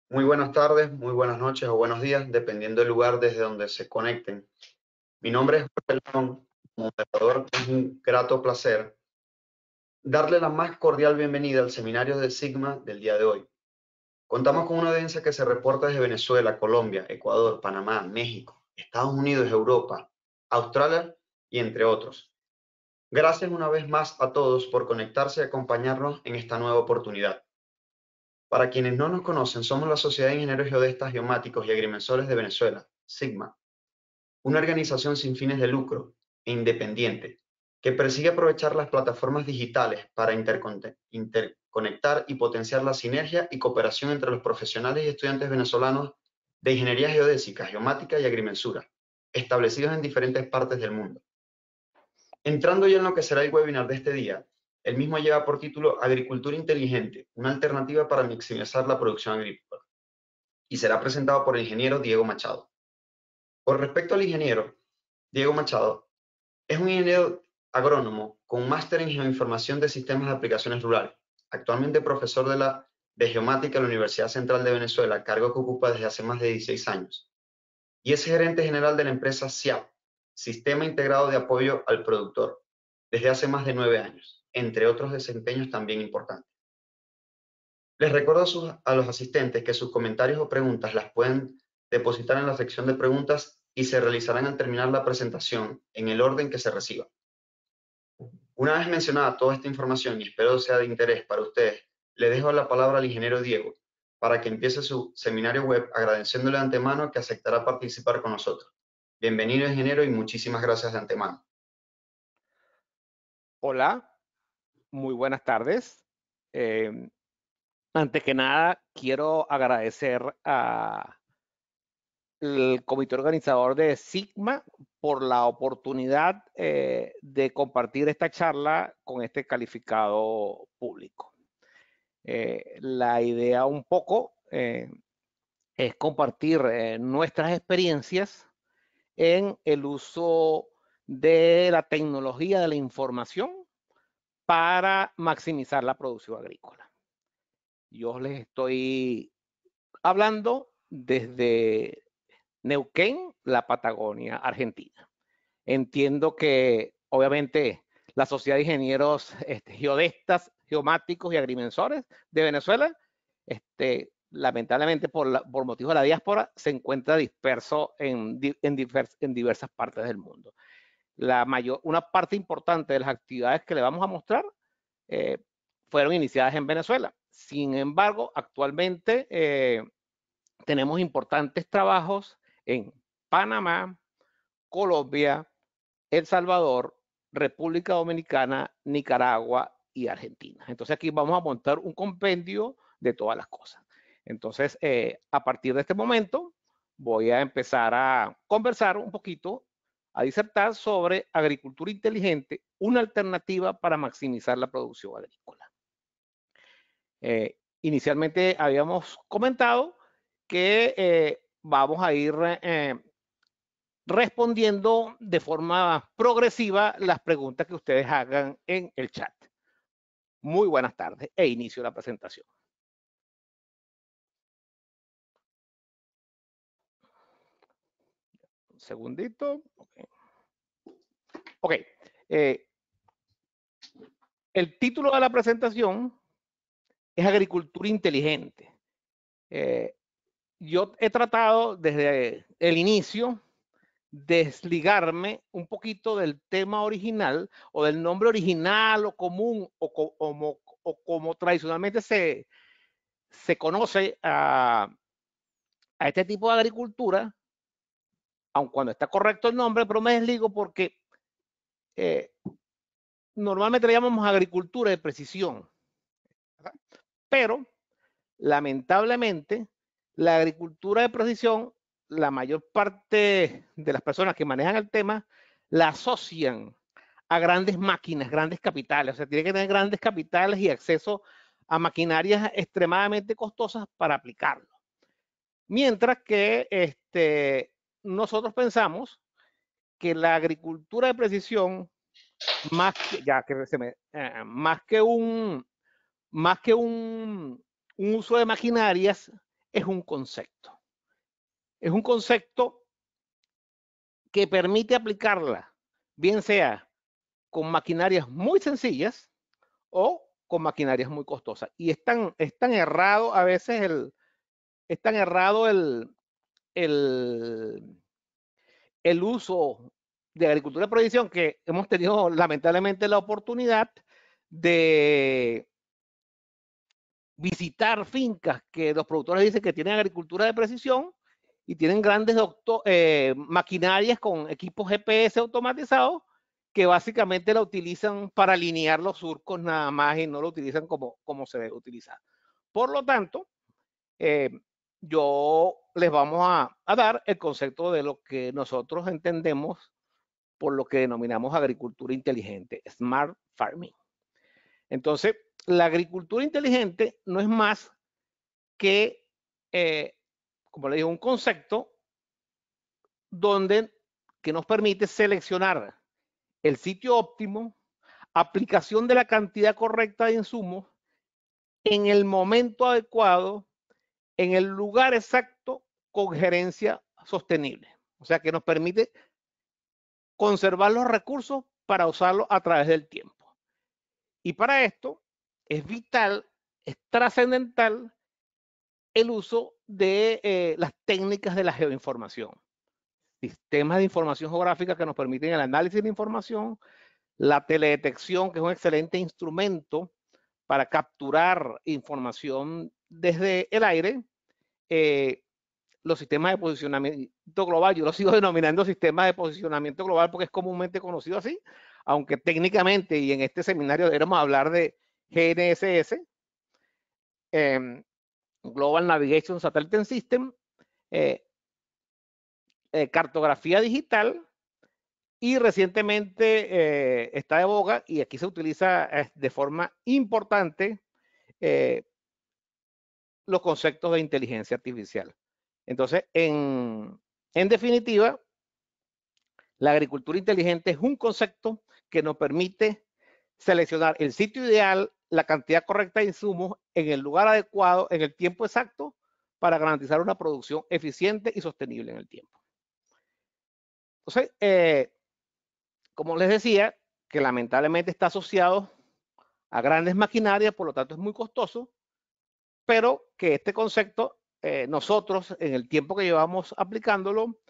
Muy buenas tardes, muy buenas noches o buenos días, dependiendo del lugar desde donde se conecten. Mi nombre es Jorge León, como moderador, es un grato placer darle la más cordial bienvenida al seminario de Sigma del día de hoy. Contamos con una audiencia que se reporta desde Venezuela, Colombia, Ecuador, Panamá, México, Estados Unidos, Europa, Australia y entre otros. Gracias una vez más a todos por conectarse y acompañarnos en esta nueva oportunidad. Para quienes no nos conocen, somos la Sociedad de Ingenieros Geodestas, Geomáticos y Agrimensores de Venezuela, SIGMA, una organización sin fines de lucro e independiente que persigue aprovechar las plataformas digitales para interconectar y potenciar la sinergia y cooperación entre los profesionales y estudiantes venezolanos de ingeniería geodésica, geomática y agrimensura, establecidos en diferentes partes del mundo. Entrando ya en lo que será el webinar de este día, el mismo lleva por título Agricultura Inteligente, una alternativa para maximizar la producción agrícola, y será presentado por el ingeniero Diego Machado. Con respecto al ingeniero, Diego Machado es un ingeniero agrónomo con máster en Geoinformación de Sistemas de Aplicaciones Rurales, actualmente profesor de Geomática en la Universidad Central de Venezuela, cargo que ocupa desde hace más de 16 años, y es gerente general de la empresa SIAP, Sistema Integrado de Apoyo al Productor, desde hace más de 9 años, entre otros desempeños también importantes. Les recuerdo a los asistentes que sus comentarios o preguntas las pueden depositar en la sección de preguntas y se realizarán al terminar la presentación en el orden que se reciba. Una vez mencionada toda esta información y espero sea de interés para ustedes, le dejo la palabra al ingeniero Diego para que empiece su seminario web agradeciéndole de antemano que aceptará participar con nosotros. Bienvenido, ingeniero, y muchísimas gracias de antemano. Hola, muy buenas tardes. Antes que nada, quiero agradecer al comité organizador de Sigma por la oportunidad de compartir esta charla con este calificado público. La idea un poco es compartir nuestras experiencias en el uso de la tecnología de la información para maximizar la producción agrícola. Yo les estoy hablando desde Neuquén, la Patagonia, Argentina. Entiendo que, obviamente, la Sociedad de Ingenieros Geodestas, Geomáticos y Agrimensores de Venezuela, lamentablemente por motivos de la diáspora, se encuentra disperso en diversas partes del mundo. Una parte importante de las actividades que le vamos a mostrar eh, fueron iniciadas en Venezuela. Sin embargo, actualmente tenemos importantes trabajos en Panamá, Colombia, El Salvador, República Dominicana, Nicaragua y Argentina. Entonces aquí vamos a montar un compendio de todas las cosas. Entonces, a partir de este momento, voy a empezar a conversar un poquito, a disertar sobre agricultura inteligente, una alternativa para maximizar la producción agrícola. Inicialmente habíamos comentado que vamos a ir respondiendo de forma progresiva las preguntas que ustedes hagan en el chat. Muy buenas tardes e inicio la presentación. Un segundito. Ok. El título de la presentación es Agricultura Inteligente. Yo he tratado desde el inicio desligarme un poquito del tema original o del nombre original o común o como tradicionalmente se conoce a este tipo de agricultura, aun cuando está correcto el nombre, pero me desligo porque normalmente le llamamos agricultura de precisión, ¿verdad? Pero lamentablemente la agricultura de precisión, la mayor parte de las personas que manejan el tema la asocian a grandes máquinas, grandes capitales, o sea, tiene que tener grandes capitales y acceso a maquinarias extremadamente costosas para aplicarlo. Mientras que nosotros pensamos que la agricultura de precisión, más que un uso de maquinarias, es un concepto. Es un concepto que permite aplicarla, bien sea con maquinarias muy sencillas o con maquinarias muy costosas. Y es tan errado a veces el uso de agricultura de precisión que hemos tenido lamentablemente la oportunidad de visitar fincas que los productores dicen que tienen agricultura de precisión y tienen grandes maquinarias con equipos GPS automatizados que básicamente la utilizan para alinear los surcos nada más y no lo utilizan como se debe utilizar. Por lo tanto, yo les vamos a dar el concepto de lo que nosotros entendemos por lo que denominamos agricultura inteligente, Smart Farming. Entonces, la agricultura inteligente no es más que, como le digo, un concepto que nos permite seleccionar el sitio óptimo, aplicación de la cantidad correcta de insumos en el momento adecuado, en el lugar exacto, con gerencia sostenible. O sea, que nos permite conservar los recursos para usarlos a través del tiempo. Y para esto es vital, es trascendental el uso de las técnicas de la geoinformación. Sistemas de información geográfica que nos permiten el análisis de información, la teledetección, que es un excelente instrumento para capturar información desde el aire, los sistemas de posicionamiento global, yo lo sigo denominando sistemas de posicionamiento global porque es comúnmente conocido así, aunque técnicamente y en este seminario deberíamos hablar de GNSS, Global Navigation Satellite System, cartografía digital, y recientemente está de boga y aquí se utiliza de forma importante los conceptos de inteligencia artificial. Entonces, en definitiva, la agricultura inteligente es un concepto que nos permite seleccionar el sitio ideal, la cantidad correcta de insumos en el lugar adecuado, en el tiempo exacto, para garantizar una producción eficiente y sostenible en el tiempo. Entonces, como les decía, que lamentablemente está asociado a grandes maquinarias, por lo tanto es muy costoso, pero que este concepto, nosotros en el tiempo que llevamos aplicándolo,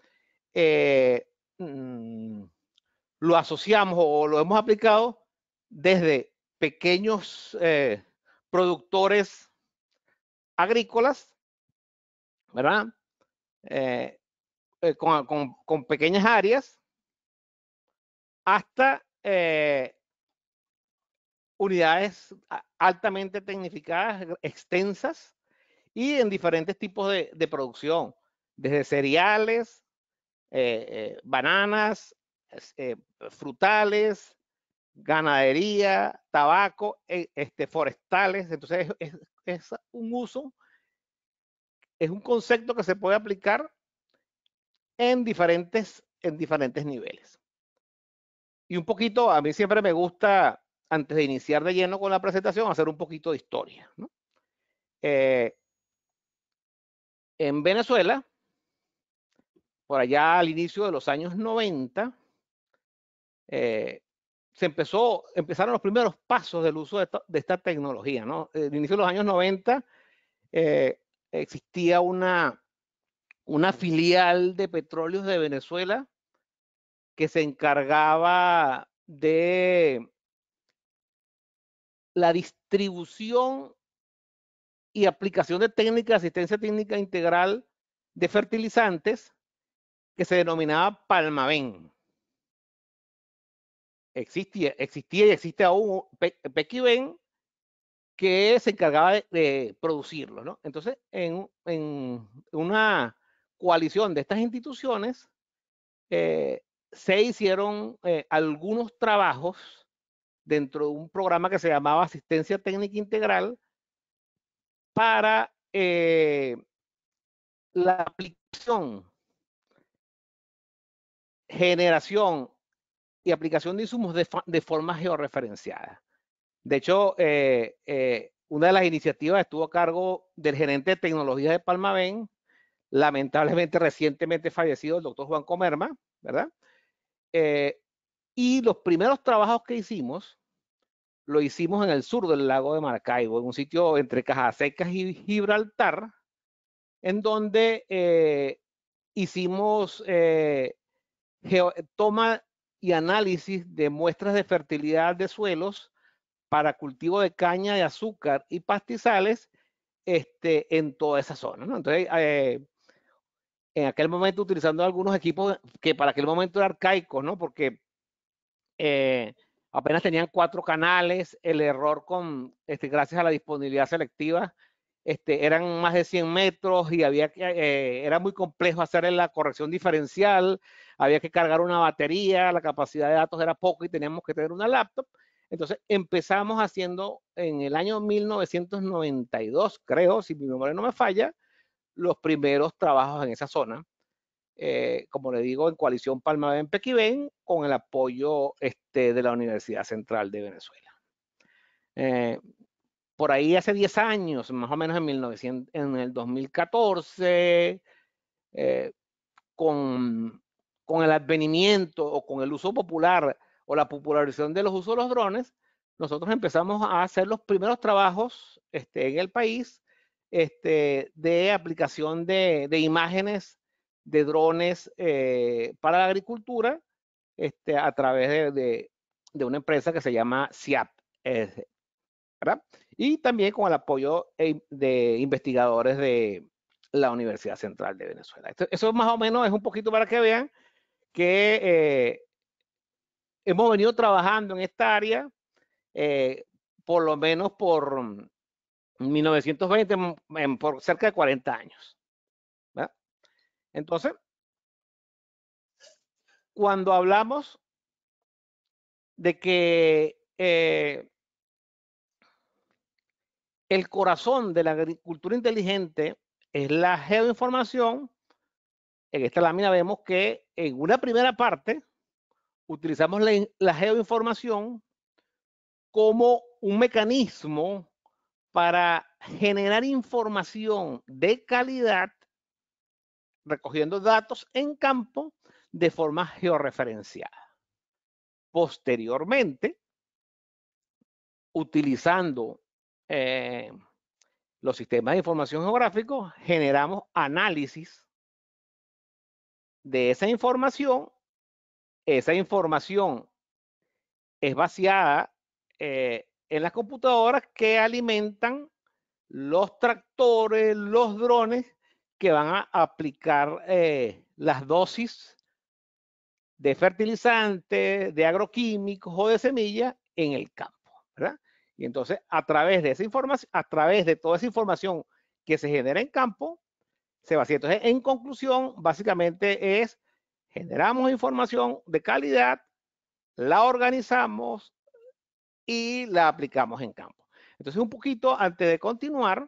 lo asociamos o lo hemos aplicado desde pequeños productores agrícolas, ¿verdad? Con pequeñas áreas, hasta unidades altamente tecnificadas, extensas y en diferentes tipos de producción, desde cereales, bananas, frutales, ganadería, tabaco, forestales. Entonces es un uso, es un concepto que se puede aplicar en diferentes niveles. Y un poquito, a mí siempre me gusta, antes de iniciar de lleno con la presentación, hacer un poquito de historia, ¿no? En Venezuela, por allá al inicio de los años 90, empezaron los primeros pasos del uso de esta tecnología, ¿no? Al inicio de los años 90 existía una filial de Petróleos de Venezuela que se encargaba de la distribución y aplicación de técnicas de asistencia técnica integral de fertilizantes que se denominaba Palmaven. Existía y existe aún Pequiven, que se encargaba de producirlo, ¿no? Entonces, en una coalición de estas instituciones, se hicieron algunos trabajos dentro de un programa que se llamaba Asistencia Técnica Integral para la aplicación, generación y aplicación de insumos de forma georreferenciada. De hecho, una de las iniciativas estuvo a cargo del gerente de tecnología de Palmaven, lamentablemente recientemente fallecido, el doctor Juan Comerma, ¿verdad? Y los primeros trabajos que hicimos, lo hicimos en el sur del lago de Maracaibo, en un sitio entre Cajasecas y Gibraltar, en donde hicimos toma y análisis de muestras de fertilidad de suelos para cultivo de caña de azúcar y pastizales en toda esa zona, ¿no? Entonces, en aquel momento utilizando algunos equipos que para aquel momento eran arcaicos, ¿no? Porque apenas tenían 4 canales, el error gracias a la disponibilidad selectiva, eran más de 100 metros y era muy complejo hacer la corrección diferencial, había que cargar una batería, la capacidad de datos era poco y teníamos que tener una laptop. Entonces empezamos haciendo en el año 1992, creo, si mi memoria no me falla, los primeros trabajos en esa zona. Como le digo, en Coalición Palmaven Pequibén, con el apoyo de la Universidad Central de Venezuela. Por ahí hace 10 años, más o menos en el 2014, con el advenimiento o con el uso popular o la popularización de los usos de los drones, nosotros empezamos a hacer los primeros trabajos en el país de aplicación de imágenes de drones para la agricultura a través de una empresa que se llama SIAP, ¿verdad? Y también con el apoyo de investigadores de la Universidad Central de Venezuela. Eso más o menos es un poquito para que vean que hemos venido trabajando en esta área por lo menos por 1920, por cerca de 40 años. ¿Verdad? Entonces, cuando hablamos de que el corazón de la agricultura inteligente es la geoinformación, en esta lámina vemos que en una primera parte utilizamos la geoinformación como un mecanismo para generar información de calidad, recogiendo datos en campo de forma georreferenciada. Posteriormente, utilizando los sistemas de información geográficos, generamos análisis de esa información. Esa información es vaciada en las computadoras que alimentan los tractores, los drones que van a aplicar las dosis de fertilizantes, de agroquímicos o de semillas en el campo, ¿verdad? Y entonces, a través de esa información, a través de toda esa información que se genera en campo, se vacía. Entonces, en conclusión, básicamente es, generamos información de calidad, la organizamos y la aplicamos en campo. Entonces, un poquito antes de continuar,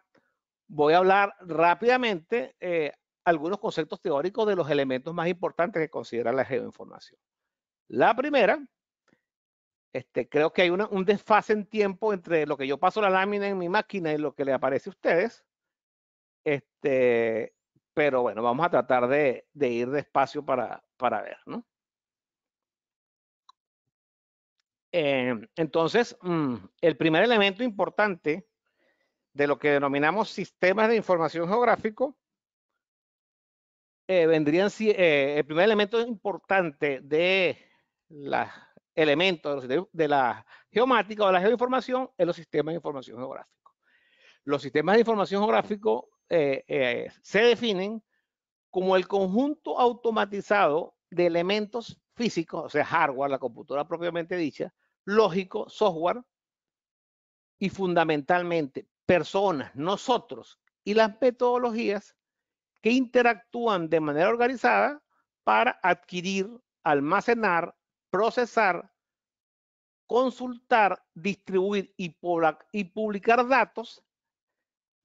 voy a hablar rápidamente algunos conceptos teóricos de los elementos más importantes que considera la geoinformación. La primera, creo que hay un desfase en tiempo entre lo que yo paso la lámina en mi máquina y lo que le aparece a ustedes. Pero bueno, vamos a tratar de ir despacio para ver, ¿no? Entonces, el primer elemento importante de lo que denominamos sistemas de información geográfico vendrían, el primer elemento importante de los elementos de la geomática o de la geoinformación es los sistemas de información geográfico. Los sistemas de información geográfico se definen como el conjunto automatizado de elementos físicos, o sea, hardware, la computadora propiamente dicha, lógico, software, y fundamentalmente personas, nosotros y las metodologías que interactúan de manera organizada para adquirir, almacenar, procesar, consultar, distribuir y publicar datos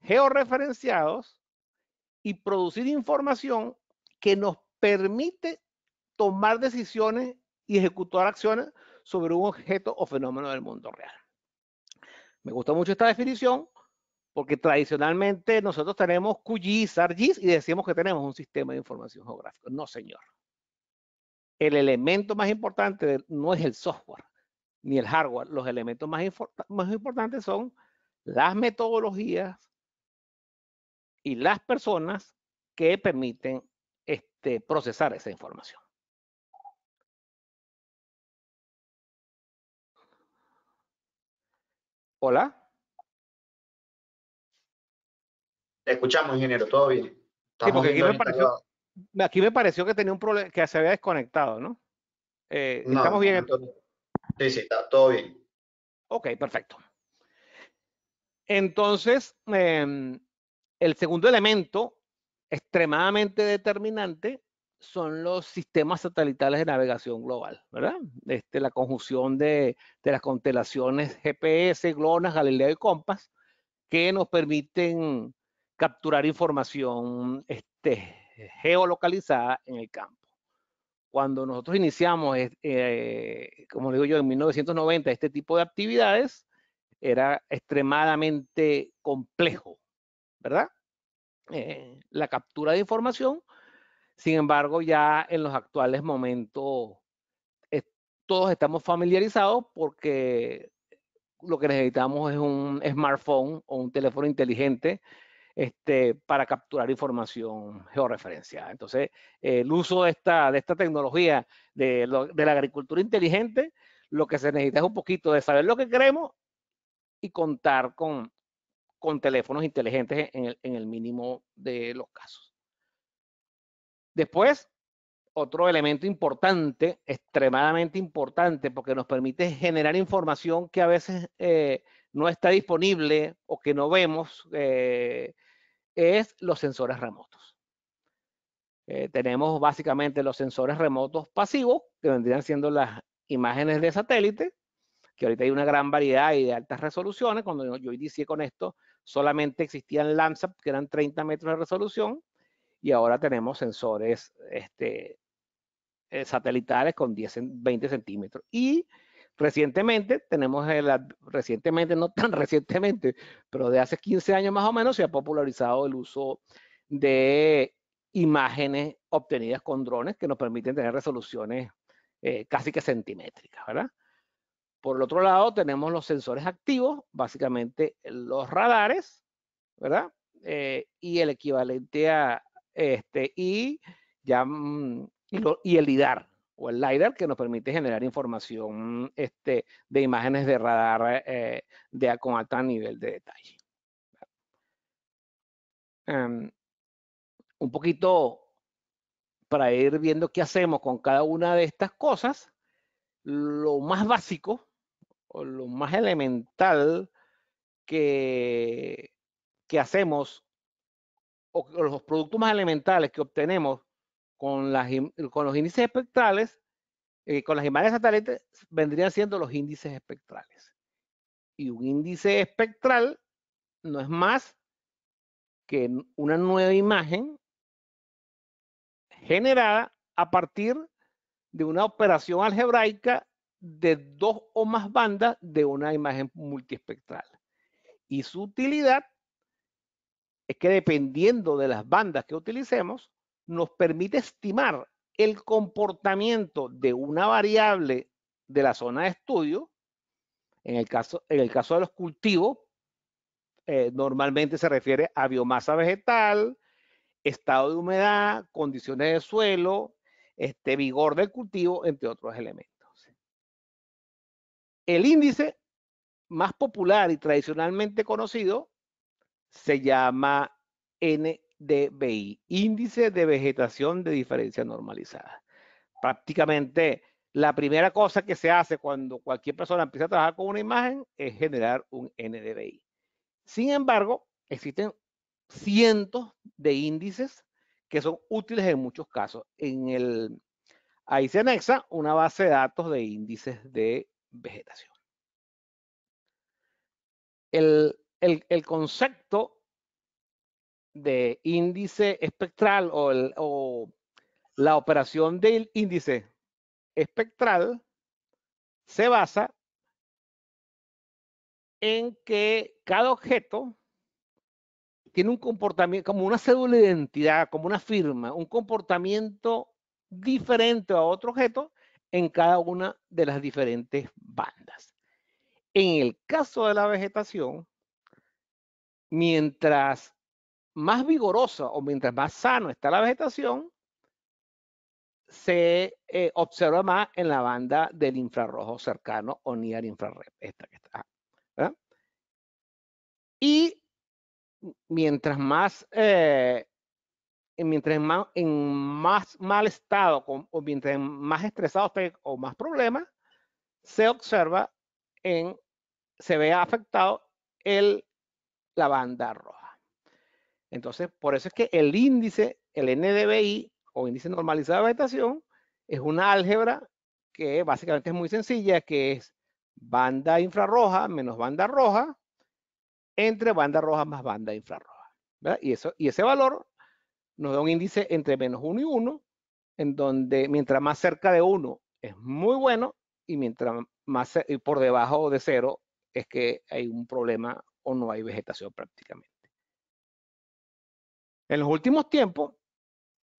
georreferenciados y producir información que nos permite tomar decisiones y ejecutar acciones sobre un objeto o fenómeno del mundo real. Me gusta mucho esta definición porque tradicionalmente nosotros tenemos QGIS, ArcGIS y decimos que tenemos un sistema de información geográfica. No, señor. El elemento más importante no es el software ni el hardware. Los elementos más importantes son las metodologías y las personas que permiten procesar esa información. Hola. Te escuchamos, ingeniero, todo bien. Sí, Estamos porque viendo ahorita. aquí me pareció que tenía un problema, que se había desconectado, ¿no? No, ¿Estamos bien? sí, sí, está todo bien. Ok, perfecto. Entonces, el segundo elemento extremadamente determinante son los sistemas satelitales de navegación global, ¿verdad? La conjunción de las constelaciones GPS, GLONASS, Galileo y Compass, que nos permiten capturar información geolocalizada en el campo. Cuando nosotros iniciamos, como digo yo, en 1990, este tipo de actividades, era extremadamente complejo, ¿verdad? La captura de información. Sin embargo, ya en los actuales momentos, todos estamos familiarizados porque lo que necesitamos es un smartphone o un teléfono inteligente para capturar información georreferenciada. Entonces, el uso de esta tecnología de la agricultura inteligente, lo que se necesita es un poquito de saber lo que queremos y contar con teléfonos inteligentes en el mínimo de los casos. Después, otro elemento importante, extremadamente importante, porque nos permite generar información que a veces no está disponible o que no vemos, es los sensores remotos. Tenemos básicamente los sensores remotos pasivos, que vendrían siendo las imágenes de satélite, que ahorita hay una gran variedad y de altas resoluciones. Cuando yo inicié con esto, solamente existían Landsat, que eran 30 metros de resolución, y ahora tenemos sensores satelitales con 10, 20 centímetros. Y recientemente tenemos, recientemente, no tan recientemente, pero de hace 15 años más o menos, se ha popularizado el uso de imágenes obtenidas con drones que nos permiten tener resoluciones casi que centimétricas, ¿verdad? Por el otro lado, tenemos los sensores activos, básicamente los radares, ¿verdad? Y el equivalente a y el LIDAR o el LiDAR, que nos permite generar información de imágenes de radar con alto nivel de detalle. Un poquito para ir viendo qué hacemos con cada una de estas cosas. Lo más básico o lo más elemental que hacemos, o los productos más elementales que obtenemos con los índices espectrales, con las imágenes satélites, vendrían siendo los índices espectrales. Y un índice espectral no es más que una nueva imagen generada a partir de una operación algebraica de dos o más bandas de una imagen multiespectral. Y su utilidad es que dependiendo de las bandas que utilicemos, nos permite estimar el comportamiento de una variable de la zona de estudio. En el caso de los cultivos, normalmente se refiere a biomasa vegetal, estado de humedad, condiciones de suelo, vigor del cultivo, entre otros elementos. El índice más popular y tradicionalmente conocido se llama NDVI, Índice de Vegetación de Diferencia Normalizada. Prácticamente la primera cosa que se hace cuando cualquier persona empieza a trabajar con una imagen es generar un NDVI. Sin embargo, existen cientos de índices que son útiles en muchos casos. Ahí se anexa una base de datos de índices de vegetación. El concepto de índice espectral o la operación del índice espectral se basa en que cada objeto tiene un comportamiento, como una cédula de identidad, como una firma, un comportamiento diferente a otro objeto en cada una de las diferentes bandas. En el caso de la vegetación, mientras más vigorosa o mientras más sano está la vegetación, se observa más en la banda del infrarrojo cercano o near infrared, esta que está, ¿verdad? Y mientras más en más mal estado o mientras más estresado esté o más problemas, se observa se ve afectado la banda roja. Entonces, por eso es que el índice, el NDVI o índice normalizado de vegetación, es una álgebra que básicamente es muy sencilla, que es banda infrarroja menos banda roja entre banda roja más banda infrarroja, ¿verdad? Y ese valor nos da un índice entre -1 y 1, en donde mientras más cerca de 1 es muy bueno y mientras más por debajo de 0 es que hay un problema o no hay vegetación prácticamente. En los últimos tiempos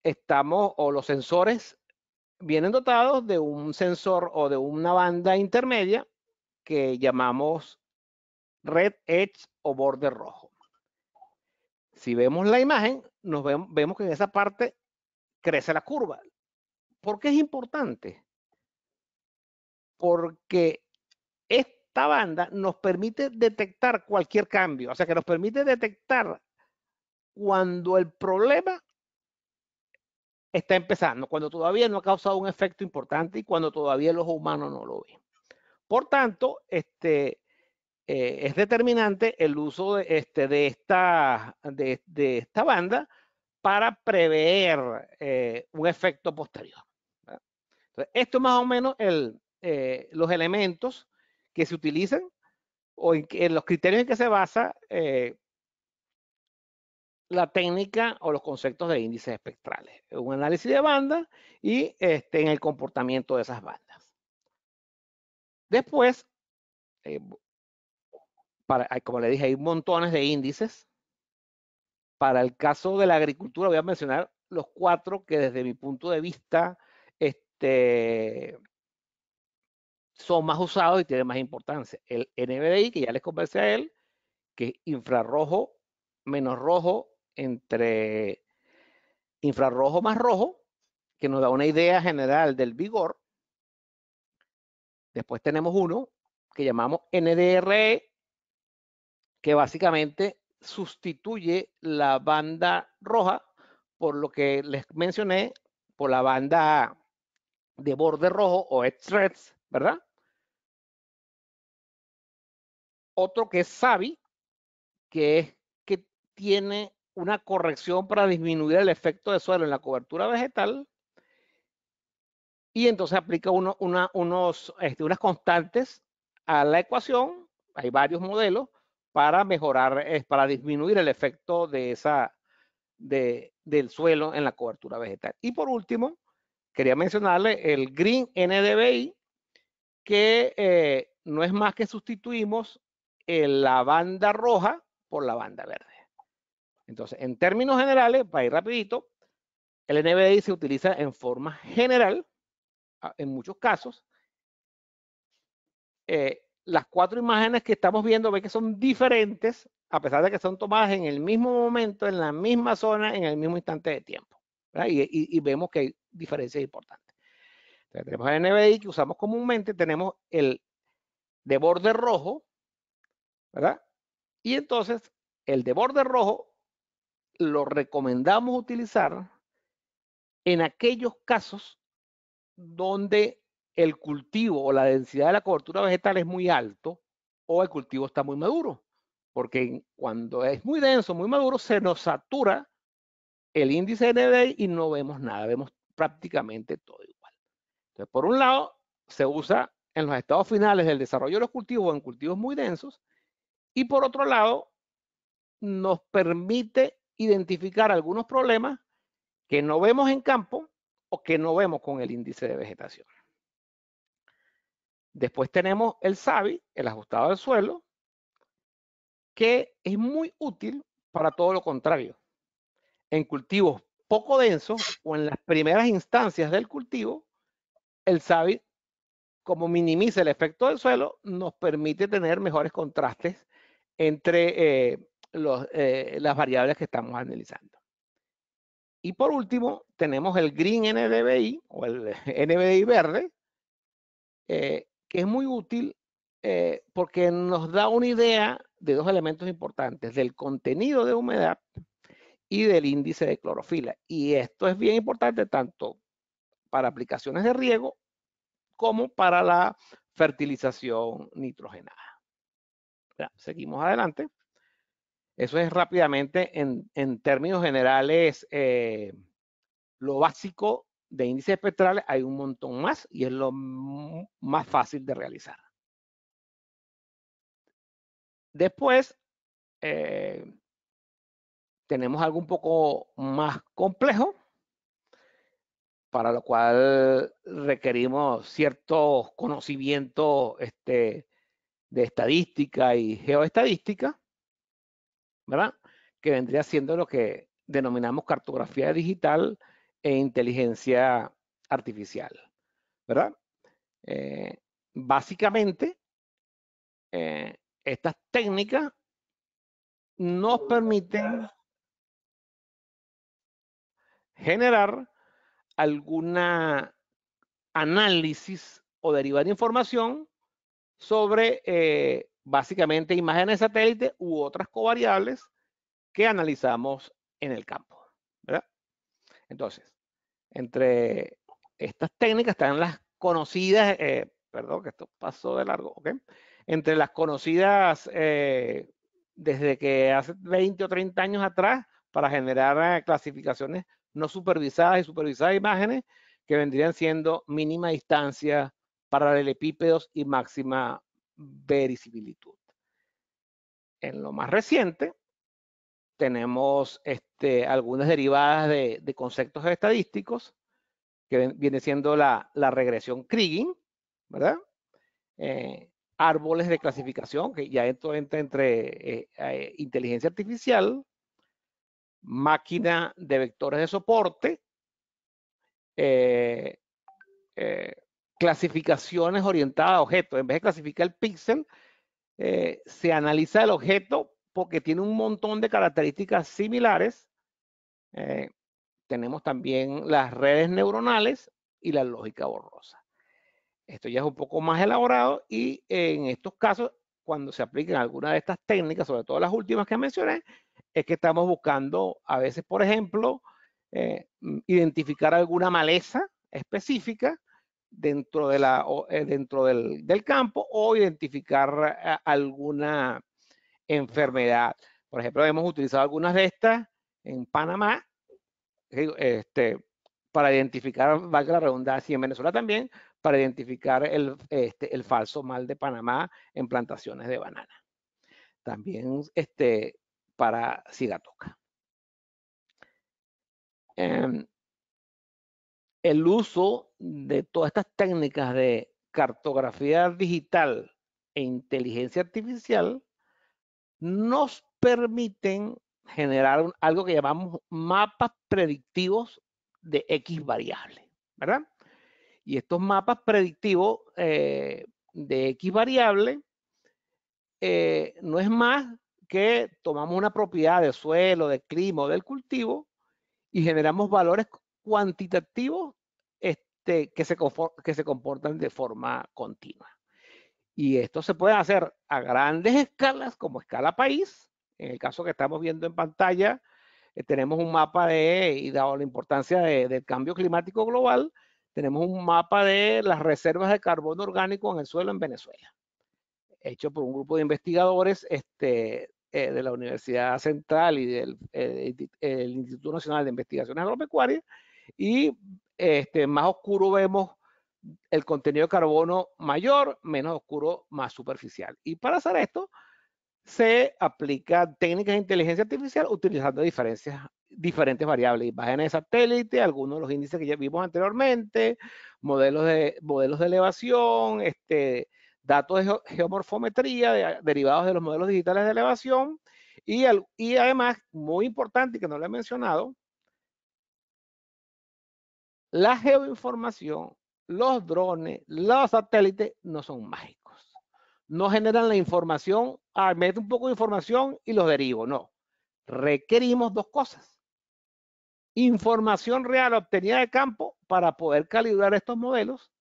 los sensores vienen dotados de un sensor o de una banda intermedia que llamamos red edge o borde rojo. Si vemos la imagen, vemos que en esa parte crece la curva. ¿Por qué es importante? Porque esta banda nos permite detectar cualquier cambio, o sea que nos permite detectar cuando el problema está empezando, cuando todavía no ha causado un efecto importante y cuando todavía el ojo humano no lo ve. Por tanto, es determinante el uso de esta banda para prever un efecto posterior. Entonces, esto es más o menos los elementos que se utilizan o en los criterios en que se basa la técnica o los conceptos de índices espectrales. Un análisis de bandas y en el comportamiento de esas bandas. Después, como le dije, hay montones de índices. Para el caso de la agricultura voy a mencionar los 4 que desde mi punto de vista son más usados y tienen más importancia. El NVDI, que ya les conversé a él, que es infrarrojo menos rojo entre infrarrojo más rojo, que nos da una idea general del vigor. Después tenemos uno que llamamos NDRE, que básicamente sustituye la banda roja por lo que les mencioné, por la banda de borde rojo o edge threads, ¿verdad? Otro que es SAVI, que tiene una corrección para disminuir el efecto de suelo en la cobertura vegetal y entonces aplica unas constantes a la ecuación. Hay varios modelos para mejorar, para disminuir el efecto del suelo en la cobertura vegetal. Y por último, quería mencionarle el Green NDVI, que no es más que sustituimos la banda roja por la banda verde. Entonces, en términos generales, para ir rapidito, el NVDI se utiliza en forma general, en muchos casos. Las 4 imágenes que estamos viendo, ve que son diferentes, a pesar de que son tomadas en el mismo momento, en la misma zona, en el mismo instante de tiempo. Y vemos que hay diferencias importantes. Entonces, tenemos el NVDI que usamos comúnmente, tenemos el de borde rojo, ¿verdad? Y entonces, el de borde rojo lo recomendamos utilizar en aquellos casos donde el cultivo o la densidad de la cobertura vegetal es muy alto o el cultivo está muy maduro. Porque cuando es muy denso, muy maduro, se nos satura el índice de NDVI y no vemos nada, vemos prácticamente todo igual. Entonces, por un lado, se usa en los estados finales del desarrollo de los cultivos o en cultivos muy densos, y por otro lado, nos permite identificar algunos problemas que no vemos en campo o que no vemos con el índice de vegetación. Después tenemos el SAVI, el ajustado del suelo, que es muy útil para todo lo contrario. En cultivos poco densos o en las primeras instancias del cultivo, el SABI, como minimiza el efecto del suelo, nos permite tener mejores contrastes entre las variables que estamos analizando. Y por último, tenemos el Green NDVI o el NDVI verde, que es muy útil porque nos da una idea de dos elementos importantes, del contenido de humedad y del índice de clorofila. Y esto es bien importante tanto para aplicaciones de riego como para la fertilización nitrogenada. Ya, seguimos adelante. Eso es rápidamente en términos generales lo básico de índices espectrales. Hay un montón más y es lo más fácil de realizar. Después tenemos algo un poco más complejo, para lo cual requerimos ciertos conocimientos de estadística y geoestadística, ¿verdad? Que vendría siendo lo que denominamos cartografía digital e inteligencia artificial, ¿verdad? Básicamente, estas técnicas nos permiten generar alguna análisis o derivar información sobre básicamente imágenes de satélite u otras covariables que analizamos en el campo, ¿verdad? Entonces, entre estas técnicas están las conocidas, perdón que esto pasó de largo, ¿ok? Entre las conocidas desde que hace 20 o 30 años atrás para generar clasificaciones no supervisadas y supervisadas de imágenes que vendrían siendo mínima distancia, paralelepípedos y máxima verisimilitud. En lo más reciente, tenemos algunas derivadas de conceptos estadísticos, que viene siendo la regresión Kriging, ¿verdad? Árboles de clasificación, que ya esto entra entre inteligencia artificial, máquina de vectores de soporte, clasificaciones orientadas a objetos. En vez de clasificar el píxel, se analiza el objeto porque tiene un montón de características similares. Tenemos también las redes neuronales y la lógica borrosa. Esto ya es un poco más elaborado y en estos casos, cuando se aplican algunas de estas técnicas, sobre todo las últimas que mencioné, es que estamos buscando a veces, por ejemplo, identificar alguna maleza específica dentro, del campo o identificar alguna enfermedad. Por ejemplo, hemos utilizado algunas de estas en Panamá para identificar, valga la redundancia, y en Venezuela también, para identificar el falso mal de Panamá en plantaciones de banana. También para Sigatoca. El uso de todas estas técnicas de cartografía digital e inteligencia artificial nos permiten generar algo que llamamos mapas predictivos de X variable, ¿verdad? Y estos mapas predictivos de X variable no es más que tomamos una propiedad de suelo, de clima o del cultivo y generamos valores cuantitativos que se comportan de forma continua. Y esto se puede hacer a grandes escalas, como escala país. En el caso que estamos viendo en pantalla, tenemos un mapa y dado la importancia del cambio climático global, tenemos un mapa de las reservas de carbono orgánico en el suelo en Venezuela, hecho por un grupo de investigadores de la Universidad Central y del Instituto Nacional de Investigaciones Agropecuarias. Y más oscuro vemos el contenido de carbono mayor, menos oscuro, más superficial. Y para hacer esto, se aplican técnicas de inteligencia artificial utilizando diferentes variables, imágenes de satélite, algunos de los índices que ya vimos anteriormente, modelos de elevación, datos de geomorfometría derivados de los modelos digitales de elevación Y además, muy importante, que no lo he mencionado, la geoinformación, los drones, los satélites no son mágicos. No generan la información, meto un poco de información y los derivo, no. Requerimos dos cosas. Información real obtenida de campo para poder calibrar estos modelos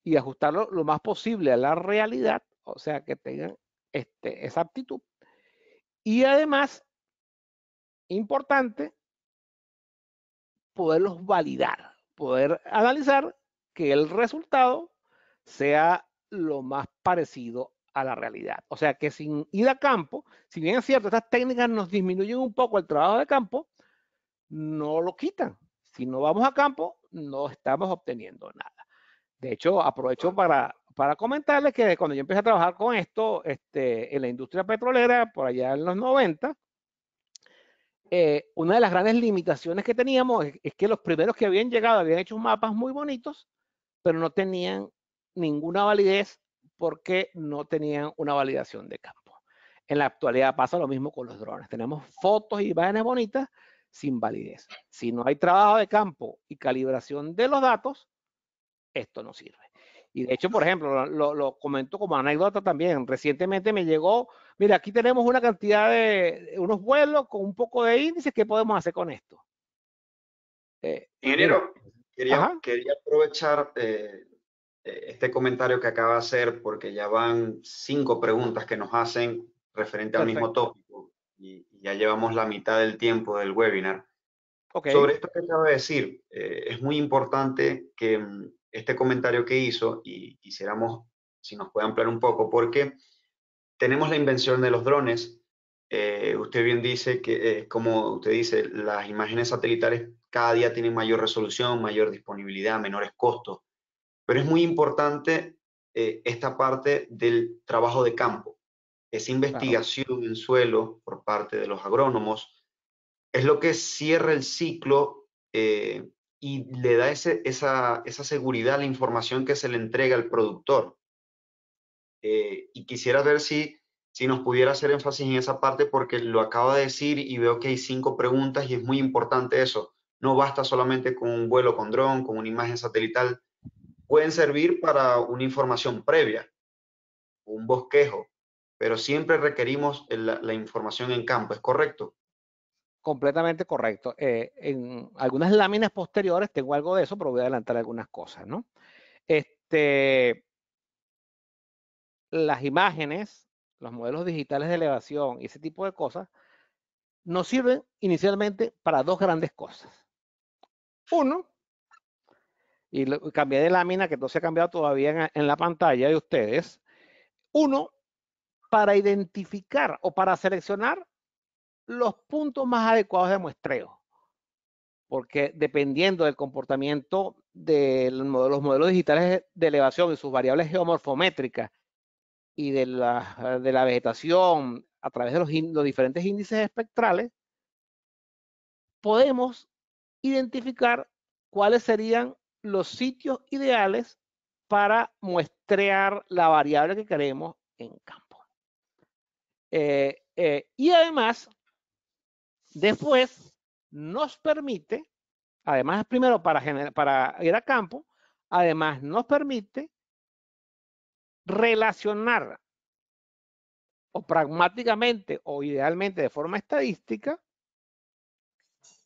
y ajustarlo lo más posible a la realidad, o sea, que tengan esa aptitud. Y además, importante, poderlos validar, poder analizar que el resultado sea lo más parecido a la realidad. O sea, que sin ir a campo, si bien es cierto, estas técnicas nos disminuyen un poco el trabajo de campo, no lo quitan. Si no vamos a campo, no estamos obteniendo nada. De hecho, aprovecho para comentarles que cuando yo empecé a trabajar con esto en la industria petrolera, por allá en los 90, una de las grandes limitaciones que teníamos es que los primeros que habían llegado habían hecho mapas muy bonitos, pero no tenían ninguna validez porque no tenían una validación de campo. En la actualidad pasa lo mismo con los drones. Tenemos fotos y imágenes bonitas sin validez. Si no hay trabajo de campo y calibración de los datos, esto no sirve. Y de hecho, por ejemplo, lo comento como anécdota también. Recientemente me llegó, mira, aquí tenemos una cantidad de unos vuelos con un poco de índices. ¿Qué podemos hacer con esto? Mira, Ingeniero, quería aprovechar este comentario que acaba de hacer porque ya van 5 preguntas que nos hacen referente al mismo perfecto. tópico y ya llevamos la mitad del tiempo del webinar. Ok, Sobre esto que acaba de decir, es muy importante que este comentario que hizo, y quisiéramos si nos puede ampliar un poco, porque tenemos la invención de los drones. Usted bien dice que, como usted dice, las imágenes satelitales cada día tienen mayor resolución, mayor disponibilidad, menores costos, pero es muy importante esta parte del trabajo de campo, esa claro, investigación en suelo por parte de los agrónomos, es lo que cierra el ciclo y le da esa seguridad a la información que se le entrega al productor. Y quisiera ver si nos pudiera hacer énfasis en esa parte porque lo acaba de decir y veo que hay 5 preguntas y es muy importante eso. No basta solamente con un vuelo con dron, con una imagen satelital. Pueden servir para una información previa, un bosquejo, pero siempre requerimos la información en campo, ¿es correcto? completamente correcto. En algunas láminas posteriores tengo algo de eso, pero voy a adelantar algunas cosas, ¿no? Las imágenes, los modelos digitales de elevación y ese tipo de cosas nos sirven inicialmente para dos grandes cosas. Uno, y cambié de lámina que no se ha cambiado todavía en la pantalla de ustedes. Uno, para identificar o para seleccionar los puntos más adecuados de muestreo. Porque dependiendo del comportamiento de los modelos digitales de elevación y sus variables geomorfométricas y de la vegetación a través de los diferentes índices espectrales, podemos identificar cuáles serían los sitios ideales para muestrear la variable que queremos en campo. Y además, después nos permite, además primero para ir a campo, además nos permite relacionar o pragmáticamente o idealmente de forma estadística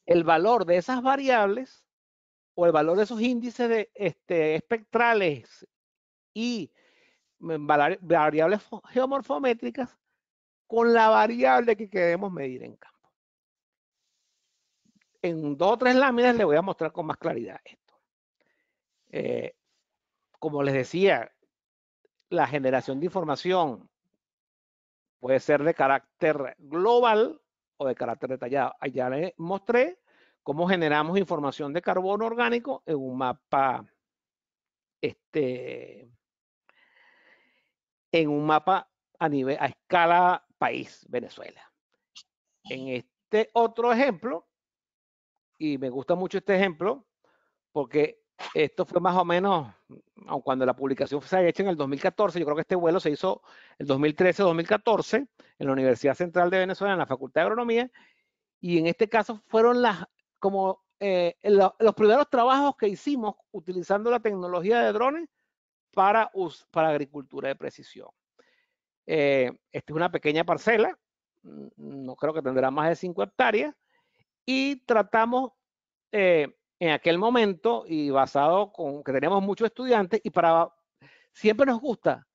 el valor de esas variables o el valor de esos índices de, espectrales y variables geomorfométricas con la variable que queremos medir en campo. En 2 o 3 láminas les voy a mostrar con más claridad esto. Como les decía, la generación de información puede ser de carácter global o de carácter detallado. Allá les mostré cómo generamos información de carbono orgánico en un mapa, a escala país, Venezuela. En este otro ejemplo, y me gusta mucho este ejemplo, porque Esto fue más o menos, aun cuando la publicación se haya hecho en el 2014, yo creo que este vuelo se hizo el 2013-2014 en la Universidad Central de Venezuela, en la Facultad de Agronomía, y en este caso fueron los primeros trabajos que hicimos utilizando la tecnología de drones para agricultura de precisión. Esta es una pequeña parcela, no creo que tendrá más de 5 hectáreas, y tratamos en aquel momento, y basado con que tenemos muchos estudiantes, y siempre nos gusta,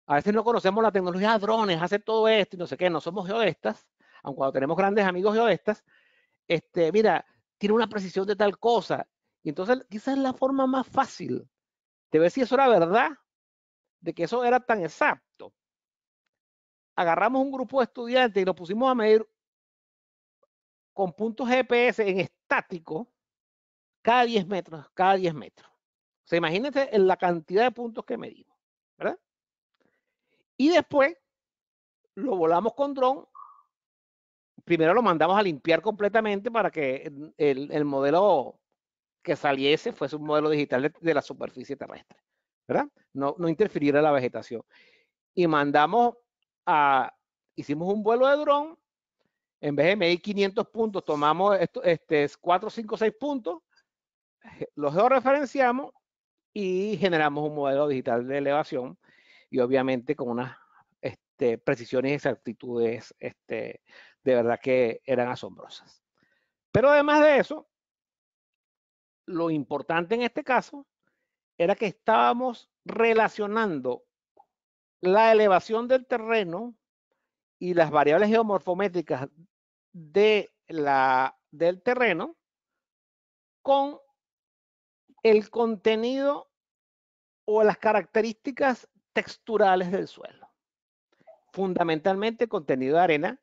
a veces no conocemos la tecnología de drones, hace todo esto y no sé qué, no somos geodestas, aun cuando tenemos grandes amigos geodestas, mira, tiene una precisión de tal cosa, y entonces quizás es la forma más fácil de ver si eso era verdad, de que eso era tan exacto. Agarramos un grupo de estudiantes y lo pusimos a medir con puntos GPS en estático cada 10 metros, cada 10 metros. O sea, imagínense la cantidad de puntos que medimos, ¿verdad? Y después lo volamos con dron. Primero lo mandamos a limpiar completamente para que el modelo que saliese fuese un modelo digital de la superficie terrestre, ¿verdad? No interfiriera la vegetación. Y hicimos un vuelo de dron, en vez de medir 500 puntos, tomamos 4, 5, 6 puntos, los georreferenciamos y generamos un modelo digital de elevación y obviamente con unas precisiones y exactitudes de verdad que eran asombrosas. Pero además de eso, lo importante en este caso era que estábamos relacionando la elevación del terreno y las variables geomorfométricas del terreno con el contenido o las características texturales del suelo. Fundamentalmente contenido de arena,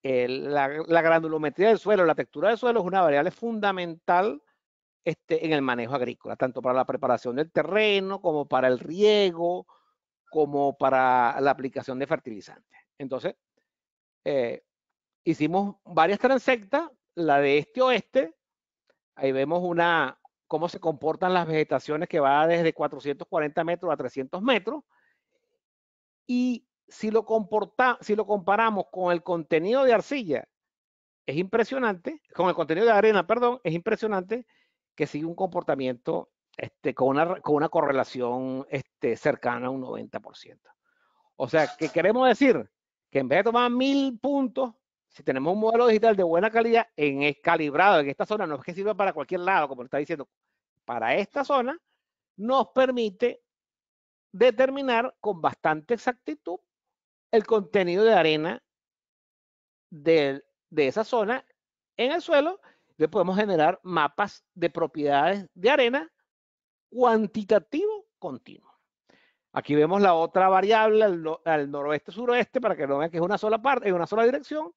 la granulometría del suelo, la textura del suelo es una variable fundamental en el manejo agrícola, tanto para la preparación del terreno como para el riego, como para la aplicación de fertilizantes. Entonces, hicimos varias transectas, la de este-oeste, ahí vemos cómo se comportan las vegetaciones que va desde 440 metros a 300 metros, y si lo comparamos con el contenido de arcilla, es impresionante, con el contenido de arena, perdón, es impresionante que sigue un comportamiento con una correlación cercana a un 90%. O sea, ¿qué queremos decir? Que en vez de tomar 1000 puntos, si tenemos un modelo digital de buena calidad, calibrado en esta zona, no es que sirva para cualquier lado, como está diciendo, para esta zona, nos permite determinar con bastante exactitud el contenido de arena de esa zona en el suelo. Le podemos generar mapas de propiedades de arena cuantitativo continuo. Aquí vemos la otra variable al noroeste-suroeste para que no vean que es una sola parte, en una sola dirección.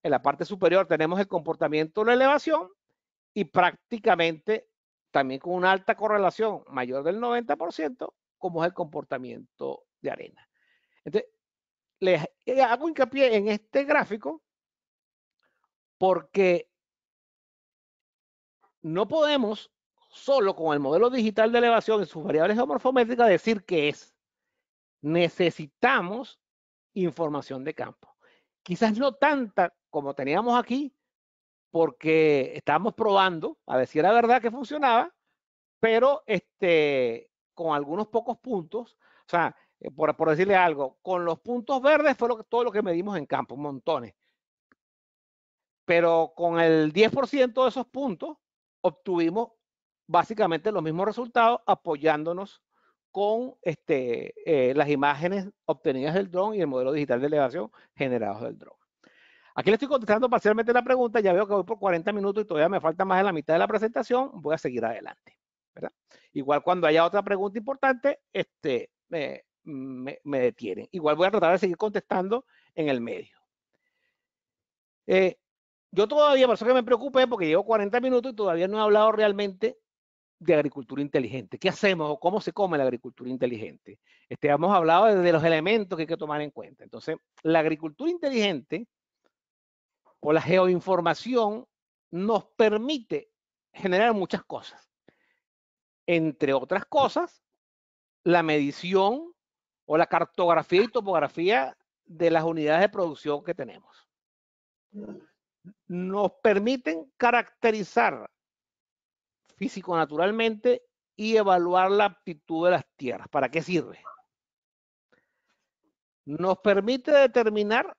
En la parte superior tenemos el comportamiento de la elevación y prácticamente también con una alta correlación mayor del 90%, como es el comportamiento de arena. Entonces, les hago hincapié en este gráfico porque no podemos solo con el modelo digital de elevación y sus variables geomorfométricas decir qué es. Necesitamos información de campo. Quizás no tanta como teníamos aquí, porque estábamos probando a ver si era verdad que funcionaba, pero con algunos pocos puntos, o sea, por decirle algo, con los puntos verdes fue todo lo que medimos en campo, montones. Pero con el 10% de esos puntos obtuvimos básicamente los mismos resultados apoyándonos con las imágenes obtenidas del dron y el modelo digital de elevación generados del dron. Aquí le estoy contestando parcialmente la pregunta, ya veo que voy por 40 minutos y todavía me falta más de la mitad de la presentación, voy a seguir adelante, ¿verdad? Igual cuando haya otra pregunta importante, me detienen. Igual voy a tratar de seguir contestando en el medio. Yo todavía, por eso que me preocupé, porque llevo 40 minutos y todavía no he hablado realmente de agricultura inteligente. ¿Qué hacemos o cómo se come la agricultura inteligente? Hemos hablado de los elementos que hay que tomar en cuenta. Entonces, la agricultura inteligente o la geoinformación nos permite generar muchas cosas. entre otras cosas, la medición o la cartografía y topografía de las unidades de producción que tenemos. Nos permiten caracterizar físico-naturalmente y evaluar la aptitud de las tierras. ¿Para qué sirve? Nos permite determinar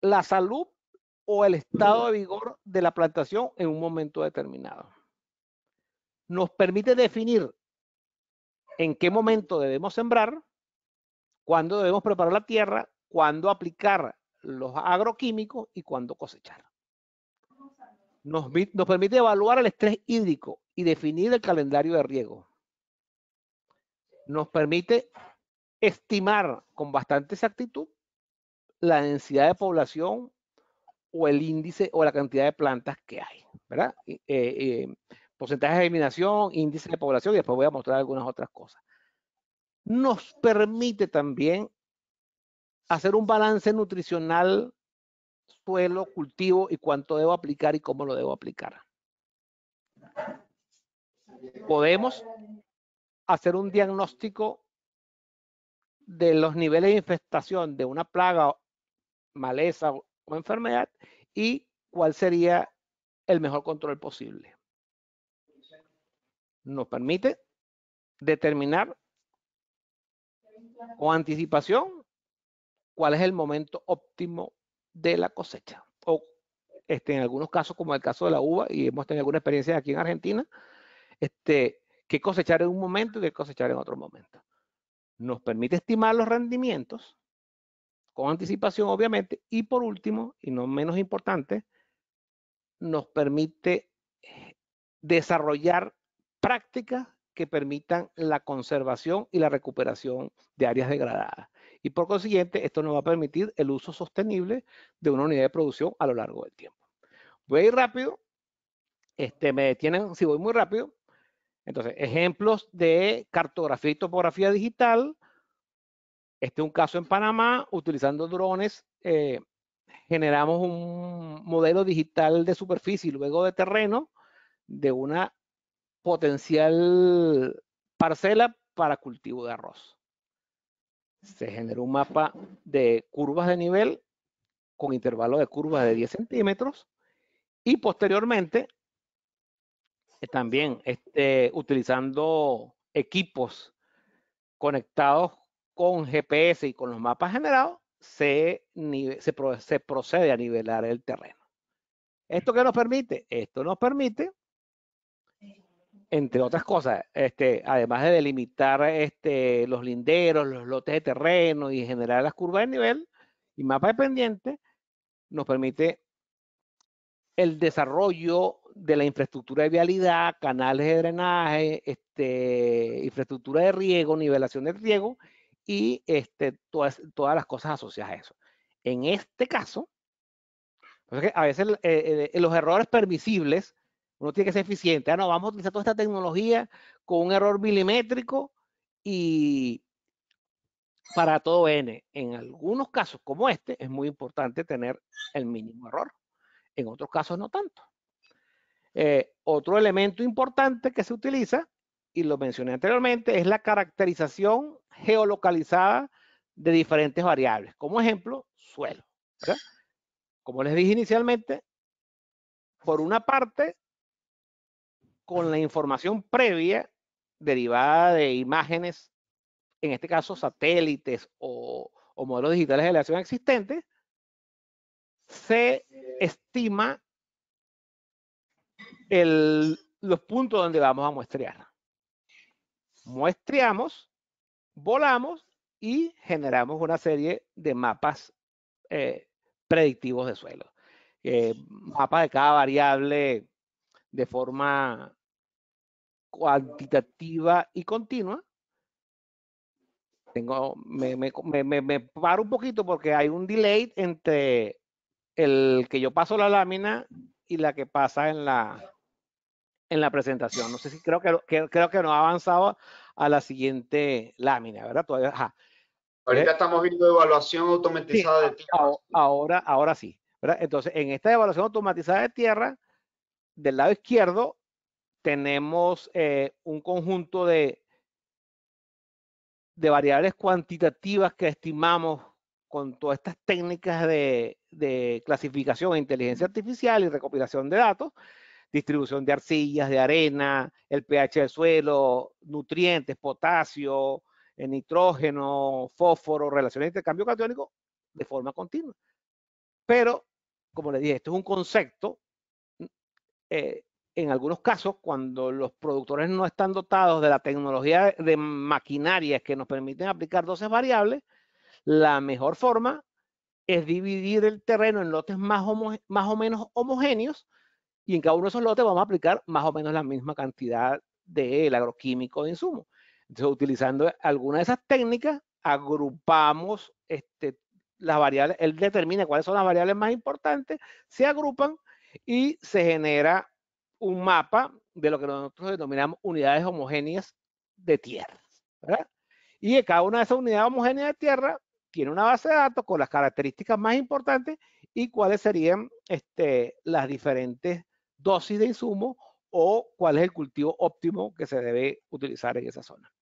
la salud o el estado de vigor de la plantación en un momento determinado. Nos permite definir en qué momento debemos sembrar, cuándo debemos preparar la tierra, cuándo aplicar los agroquímicos y cuándo cosechar. Nos permite evaluar el estrés hídrico y definir el calendario de riego. Nos permite estimar con bastante exactitud la densidad de población o el índice o la cantidad de plantas que hay, ¿verdad? Porcentaje de eliminación, índice de población, y después voy a mostrar algunas otras cosas. Nos permite también hacer un balance nutricional, suelo, cultivo y cuánto debo aplicar y cómo lo debo aplicar. Podemos hacer un diagnóstico de los niveles de infestación de una plaga, maleza o enfermedad y cuál sería el mejor control posible. Nos permite determinar con anticipación cuál es el momento óptimo de la cosecha. O en algunos casos, como el caso de la uva, y hemos tenido alguna experiencia aquí en Argentina, qué cosechar en un momento y qué cosechar en otro momento. Nos permite estimar los rendimientos con anticipación, obviamente, y por último, y no menos importante, nos permite desarrollar prácticas que permitan la conservación y la recuperación de áreas degradadas. Y por consiguiente, esto nos va a permitir el uso sostenible de una unidad de producción a lo largo del tiempo. Voy a ir rápido. Me detienen si voy muy rápido. Entonces, ejemplos de cartografía y topografía digital. Este es un caso en Panamá, utilizando drones. Generamos un modelo digital de superficie y luego de terreno de una potencial parcela para cultivo de arroz. Se generó un mapa de curvas de nivel con intervalos de curvas de 10 centímetros y posteriormente también utilizando equipos conectados con GPS y con los mapas generados, se procede a nivelar el terreno. ¿Esto qué nos permite? Esto nos permite, entre otras cosas, además de delimitar los linderos, los lotes de terreno y generar las curvas de nivel y mapas de pendiente, nos permite el desarrollo de la infraestructura de vialidad, canales de drenaje, infraestructura de riego, nivelación de riego y todas las cosas asociadas a eso. En este caso, a veces los errores permisibles, uno tiene que ser eficiente. No, vamos a utilizar toda esta tecnología con un error milimétrico y para todo N. En algunos casos como este, es muy importante tener el mínimo error. En otros casos no tanto. Otro elemento importante que se utiliza, y lo mencioné anteriormente, es la caracterización geolocalizada de diferentes variables. Como ejemplo, suelo, ¿verdad? Como les dije inicialmente, por una parte, con la información previa derivada de imágenes, en este caso satélites o modelos digitales de elevación existentes, se estima los puntos donde vamos a muestrear. Muestreamos, volamos y generamos una serie de mapas predictivos de suelo. Mapas de cada variable de forma cuantitativa y continua. Me paro un poquito porque hay un delay entre el que yo paso la lámina y la que pasa en la presentación. No sé si creo que no ha avanzado a la siguiente lámina, ¿verdad? Todavía, ajá. Ahorita estamos viendo evaluación automatizada de tierra. Ahora sí, ¿verdad? Entonces, en esta evaluación automatizada de tierra, del lado izquierdo, tenemos un conjunto de variables cuantitativas que estimamos con todas estas técnicas de clasificación e inteligencia artificial y recopilación de datos, distribución de arcillas, de arena, el pH del suelo, nutrientes, potasio, nitrógeno, fósforo, relaciones de intercambio catiónico de forma continua. Pero, como les dije, esto es un concepto. En algunos casos, cuando los productores no están dotados de la tecnología de maquinarias que nos permiten aplicar dosis variables, la mejor forma es dividir el terreno en lotes más o menos homogéneos, y en cada uno de esos lotes vamos a aplicar más o menos la misma cantidad del agroquímico de insumo. Entonces, utilizando alguna de esas técnicas, agrupamos las variables, él determina cuáles son las variables más importantes, se agrupan y se genera un mapa de lo que nosotros denominamos unidades homogéneas de tierra, ¿verdad? Y cada una de esas unidades homogéneas de tierra tiene una base de datos con las características más importantes y cuáles serían las diferentes dosis de insumo o cuál es el cultivo óptimo que se debe utilizar en esa zona.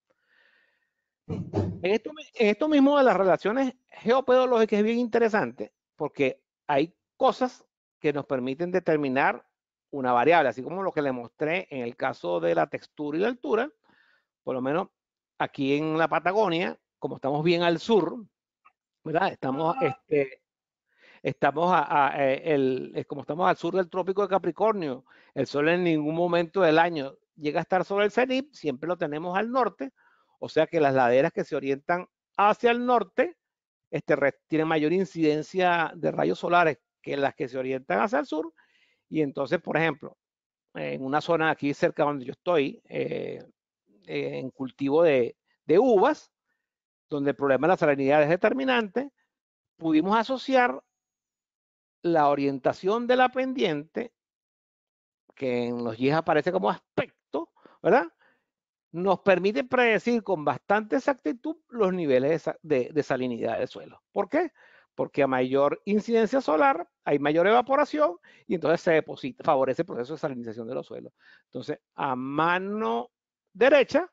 En esto mismo de las relaciones geopedológicas es bien interesante porque hay cosas que nos permiten determinar una variable, así como lo que le mostré en el caso de la textura y la altura. Por lo menos aquí en la Patagonia, como estamos bien al sur, ¿verdad? Estamos como estamos al sur del trópico de Capricornio, el sol en ningún momento del año llega a estar sobre el cenit, siempre lo tenemos al norte, o sea que las laderas que se orientan hacia el norte tienen mayor incidencia de rayos solares que las que se orientan hacia el sur, y entonces, por ejemplo, en una zona aquí cerca donde yo estoy, en cultivo de uvas, donde el problema de la salinidad es determinante, pudimos asociar la orientación de la pendiente, que en los GIS aparece como aspecto, ¿verdad? Nos permite predecir con bastante exactitud los niveles de salinidad del suelo. ¿Por qué? Porque a mayor incidencia solar hay mayor evaporación y entonces se favorece el proceso de salinización de los suelos. Entonces, a mano derecha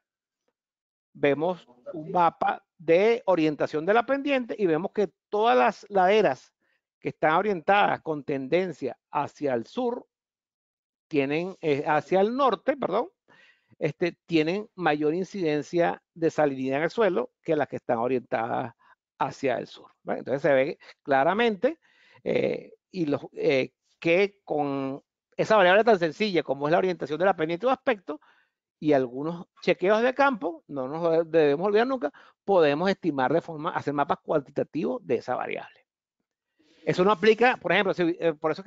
vemos un mapa de orientación de la pendiente y vemos que todas las laderas que están orientadas con tendencia hacia el sur tienen, hacia el norte, perdón, tienen mayor incidencia de salinidad en el suelo que las que están orientadas hacia el sur, ¿vale? Entonces se ve claramente que con esa variable tan sencilla como es la orientación de la pendiente o aspecto y algunos chequeos de campo, no nos debemos olvidar nunca, podemos estimar de forma, hacer mapas cuantitativos de esa variable. Eso no aplica, por ejemplo, por eso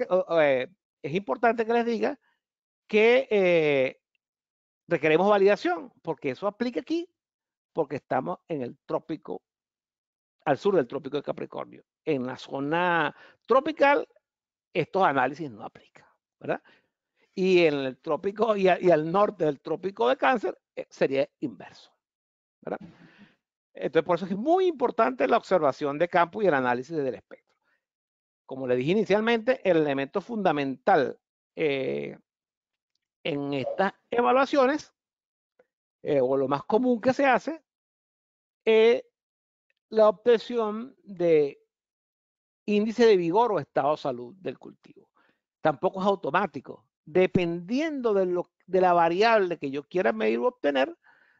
es importante que les diga que requeremos validación, porque eso aplica aquí, porque estamos en el trópico, al sur del trópico de Capricornio. En la zona tropical, estos análisis no aplican, ¿verdad? Y en el trópico y al norte del trópico de Cáncer sería inverso, ¿verdad? Entonces, por eso es muy importante la observación de campo y el análisis del espectro. Como le dije inicialmente, el elemento fundamental en estas evaluaciones, o lo más común que se hace, es la obtención de índice de vigor o estado de salud del cultivo. Tampoco es automático. Dependiendo de la variable que yo quiera medir o obtener,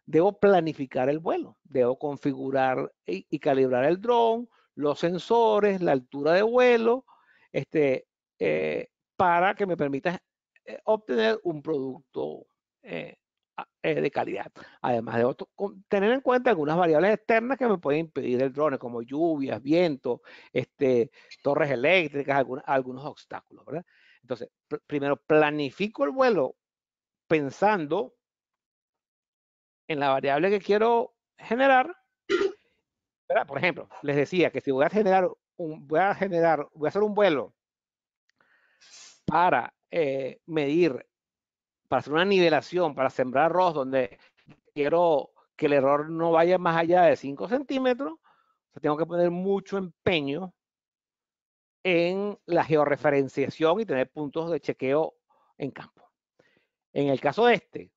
debo planificar el vuelo. Debo configurar y calibrar el dron, los sensores, la altura de vuelo, para que me permita obtener un producto de calidad. Además de tener en cuenta algunas variables externas que me pueden impedir el drone, como lluvias, viento, torres eléctricas, algunos obstáculos, ¿verdad? Entonces, primero planifico el vuelo pensando en la variable que quiero generar, ¿verdad? Por ejemplo, les decía que si voy a hacer un vuelo para medir, para hacer una nivelación, para sembrar arroz, donde quiero que el error no vaya más allá de 5 centímetros, o sea, tengo que poner mucho empeño en la georreferenciación y tener puntos de chequeo en campo. En el caso de este,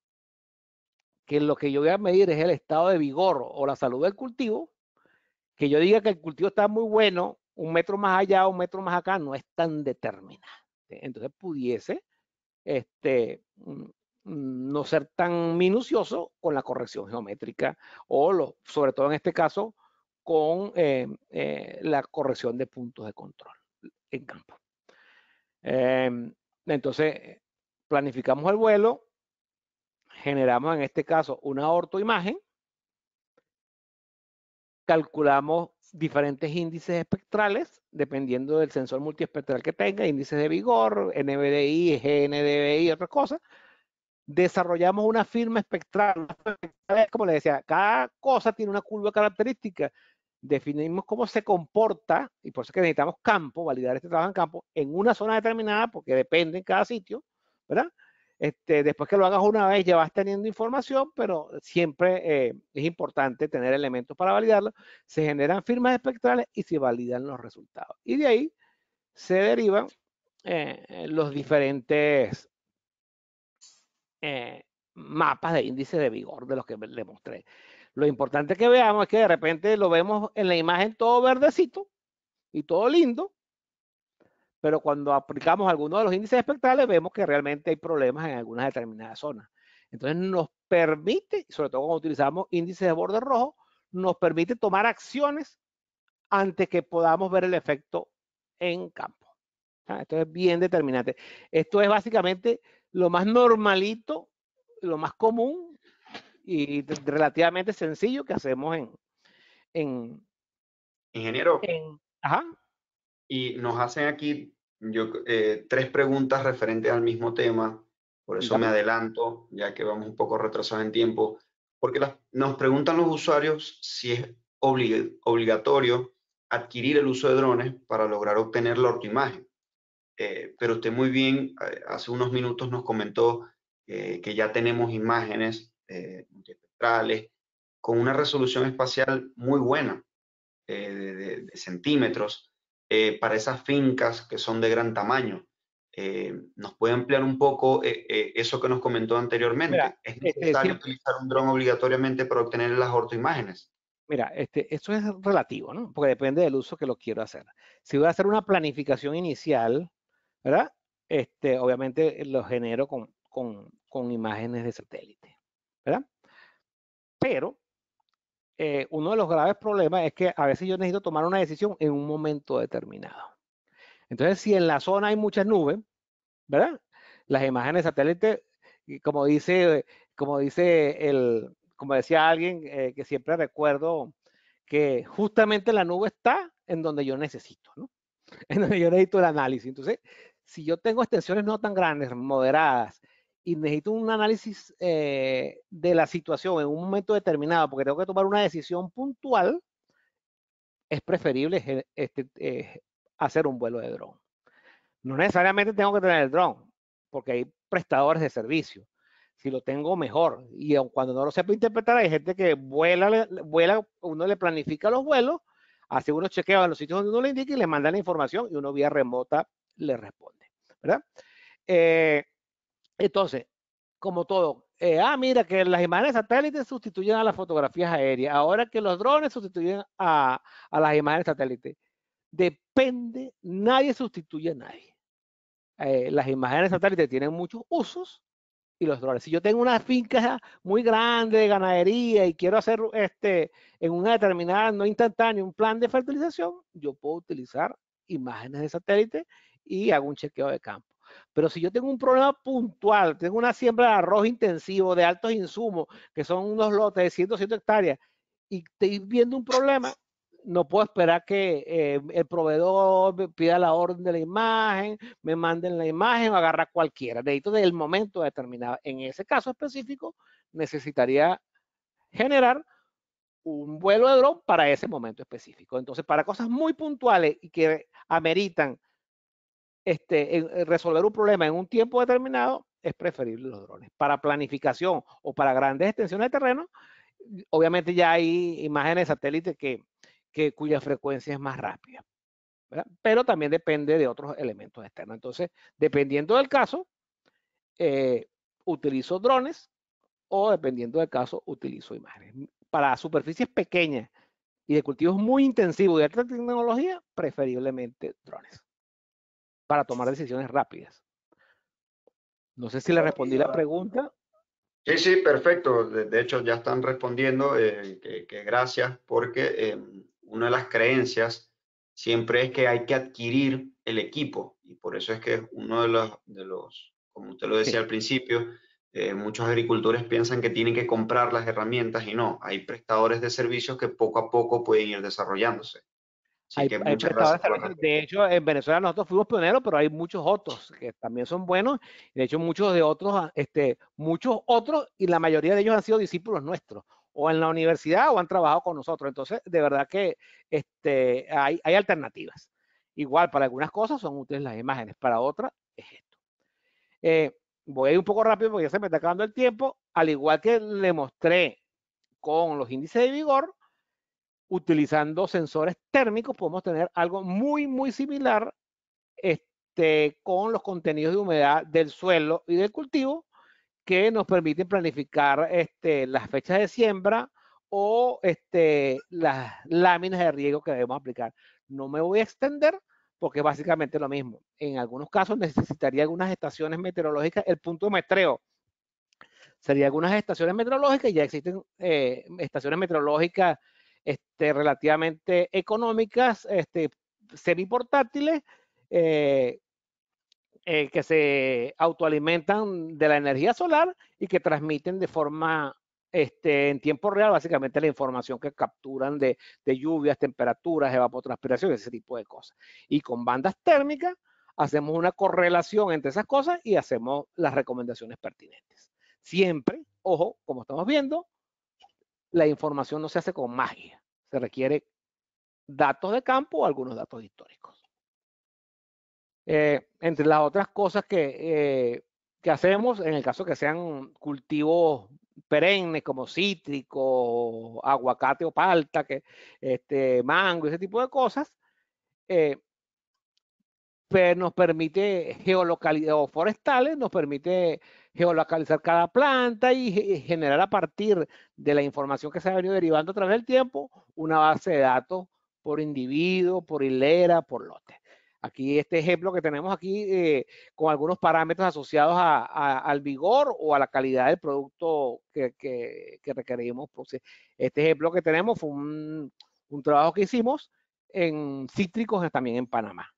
que lo que yo voy a medir es el estado de vigor o la salud del cultivo, que yo diga que el cultivo está muy bueno, 1 metro más allá, 1 metro más acá, no es tan determinante. Entonces pudiese no ser tan minucioso con la corrección geométrica o sobre todo en este caso con la corrección de puntos de control en campo. Entonces planificamos el vuelo, generamos en este caso una ortoimagen, calculamos diferentes índices espectrales dependiendo del sensor multiespectral que tenga, índices de vigor, NBDI, GNDVI y otras cosas. Desarrollamos una firma espectral, como les decía, cada cosa tiene una curva característica. Definimos cómo se comporta, y por eso es que necesitamos campo, validar este trabajo en campo, en una zona determinada, porque depende en cada sitio, ¿verdad? Después que lo hagas una vez ya vas teniendo información, pero siempre es importante tener elementos para validarlo. Se generan firmas espectrales y se validan los resultados. Y de ahí se derivan los diferentes mapas de índice de vigor de los que le mostré. Lo importante que veamos es que de repente lo vemos en la imagen todo verdecito y todo lindo, pero cuando aplicamos algunos de los índices espectrales vemos que realmente hay problemas en algunas determinadas zonas. Entonces nos permite, sobre todo cuando utilizamos índices de borde rojo, nos permite tomar acciones antes que podamos ver el efecto en campo. Esto es bien determinante. Esto es básicamente lo más normalito, lo más común y relativamente sencillo que hacemos en Ingeniero, ajá. y nos hacen aquí 3 preguntas referentes al mismo tema, por eso me Dígame. adelanto, ya que vamos un poco retrasados en tiempo, porque nos preguntan los usuarios si es obligatorio adquirir el uso de drones para lograr obtener la ortoimagen. Pero usted muy bien, hace unos minutos nos comentó que ya tenemos imágenes multiespectrales con una resolución espacial muy buena, de centímetros, para esas fincas que son de gran tamaño. ¿Nos puede ampliar un poco eso que nos comentó Mira, anteriormente? ¿Es necesario utilizar un dron obligatoriamente para obtener las ortoimágenes? mira, eso es relativo, ¿no? Porque depende del uso que lo quiero hacer. Si voy a hacer una planificación inicial, ¿verdad? Obviamente lo genero con imágenes de satélite, ¿verdad? Pero uno de los graves problemas es que a veces yo necesito tomar una decisión en un momento determinado. Entonces, si en la zona hay muchas nubes, ¿verdad? Las imágenes de satélite, como como decía alguien que siempre recuerdo, que justamente la nube está en donde yo necesito, ¿no? En donde yo necesito el análisis. Entonces, si yo tengo extensiones no tan grandes, moderadas, y necesito un análisis de la situación en un momento determinado, porque tengo que tomar una decisión puntual, es preferible hacer un vuelo de dron. No necesariamente tengo que tener el dron, porque hay prestadores de servicio. Si lo tengo, mejor. Y cuando no lo sepa interpretar, hay gente que vuela, uno le planifica los vuelos, hace unos chequeos en los sitios donde uno le indica y le manda la información y uno vía remota le responde, ¿verdad? Entonces, como todo, mira que las imágenes satélites sustituyen a las fotografías aéreas, ahora que los drones sustituyen a las imágenes satélites. Depende, nadie sustituye a nadie. Las imágenes satélites tienen muchos usos y los drones. Si yo tengo una finca muy grande de ganadería y quiero hacer en una determinada, no instantánea, un plan de fertilización, yo puedo utilizar imágenes de satélite y hago un chequeo de campo. Pero si yo tengo un problema puntual, tengo una siembra de arroz intensivo de altos insumos, que son unos lotes de 100, 200 hectáreas, y estoy viendo un problema, no puedo esperar que el proveedor me pida la orden de la imagen, me manden la imagen o agarrar cualquiera. Necesito del momento determinado. En ese caso específico, necesitaría generar un vuelo de dron para ese momento específico. Entonces, para cosas muy puntuales y que ameritan resolver un problema en un tiempo determinado, es preferible los drones. Para planificación o para grandes extensiones de terreno, obviamente ya hay imágenes de satélite cuya frecuencia es más rápida, ¿verdad? Pero también depende de otros elementos externos. Entonces, dependiendo del caso, utilizo drones o, dependiendo del caso, utilizo imágenes. Para superficies pequeñas y de cultivos muy intensivos y de alta tecnología, preferiblemente drones, para tomar decisiones rápidas. No sé si le respondí la pregunta. Sí, sí, perfecto. De hecho, ya están respondiendo, que gracias, porque una de las creencias siempre es que hay que adquirir el equipo, y por eso es que uno de los, como usted lo decía Sí. al principio, muchos agricultores piensan que tienen que comprar las herramientas y no, hay prestadores de servicios que poco a poco pueden ir desarrollándose. Así que Hay muchas prestadores gracias de por la servicios. respuesta. De hecho, en Venezuela nosotros fuimos pioneros, pero hay muchos otros que también son buenos. De hecho, muchos de otros, muchos otros, y la mayoría de ellos han sido discípulos nuestros, o en la universidad o han trabajado con nosotros. Entonces, de verdad que hay alternativas. Igual, para algunas cosas son útiles las imágenes, para otras es esto. Voy a ir un poco rápido porque ya se me está acabando el tiempo. Al igual que le mostré con los índices de vigor, utilizando sensores térmicos podemos tener algo muy, muy similar con los contenidos de humedad del suelo y del cultivo, que nos permiten planificar las fechas de siembra o las láminas de riego que debemos aplicar. No me voy a extender porque es básicamente lo mismo. En algunos casos necesitaría algunas estaciones meteorológicas. El punto de muestreo sería algunas estaciones meteorológicas, y ya existen estaciones meteorológicas relativamente económicas, semiportátiles, que se autoalimentan de la energía solar y que transmiten de forma en tiempo real básicamente la información que capturan de lluvias, temperaturas, evapotranspiración, ese tipo de cosas. Y con bandas térmicas hacemos una correlación entre esas cosas y hacemos las recomendaciones pertinentes. Siempre, ojo, como estamos viendo, la información no se hace con magia, se requiere datos de campo o algunos datos históricos. Entre las otras cosas que hacemos, en el caso que sean cultivos perennes como cítrico, aguacate o palta, mango, ese tipo de cosas, nos permite geolocalizar, o forestales, nos permite geolocalizar cada planta y generar, a partir de la información que se ha venido derivando a través del tiempo, una base de datos por individuo, por hilera, por lote. Aquí este ejemplo que tenemos aquí, con algunos parámetros asociados al vigor o a la calidad del producto que requerimos. Este ejemplo que tenemos fue un trabajo que hicimos en cítricos también en Panamá.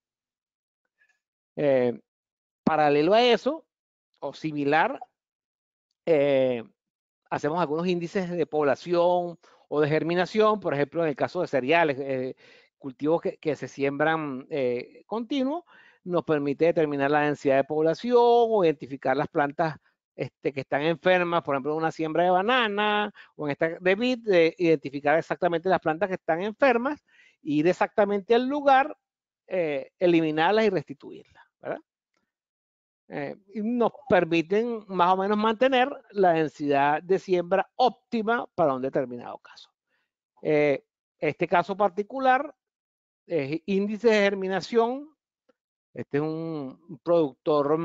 Paralelo a eso, o similar, hacemos algunos índices de población o de germinación, por ejemplo, en el caso de cereales, cultivos que se siembran continuos, nos permite determinar la densidad de población o identificar las plantas que están enfermas, por ejemplo, en una siembra de banana o en esta de vid, identificar exactamente las plantas que están enfermas, ir exactamente al lugar, eliminarlas y restituirlas, ¿verdad? Y nos permiten más o menos mantener la densidad de siembra óptima para un determinado caso. Este caso particular es índice de germinación. Este es un productor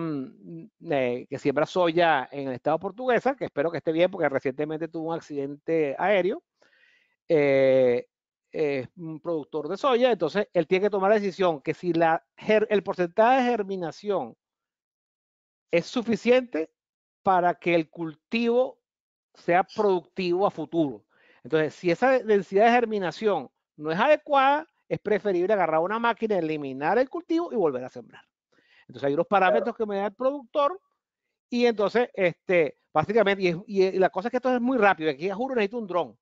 que siembra soya en el estado portuguesa, que espero que esté bien porque recientemente tuvo un accidente aéreo. Es un productor de soya, entonces él tiene que tomar la decisión que si el porcentaje de germinación es suficiente para que el cultivo sea productivo a futuro. Entonces, si esa densidad de germinación no es adecuada, es preferible agarrar una máquina, eliminar el cultivo y volver a sembrar. Entonces, hay unos parámetros que me da el productor, y entonces, básicamente, y la cosa es que esto es muy rápido. Aquí, juro, necesito un dron,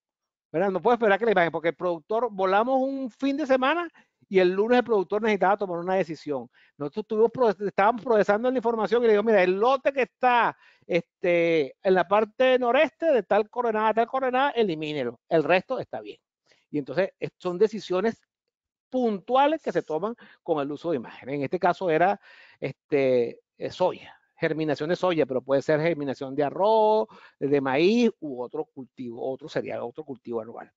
¿verdad? No puedo esperar que la imagen, porque el productor, volamos un fin de semana y el lunes el productor necesitaba tomar una decisión. Nosotros estábamos procesando la información y le digo, mira, el lote que está en la parte noreste de tal coordenada, elimínelo. El resto está bien. Y entonces son decisiones puntuales que se toman con el uso de imágenes. En este caso era soya, germinación de soya, pero puede ser germinación de arroz, de maíz u otro cultivo, otro cereal, otro cultivo anual.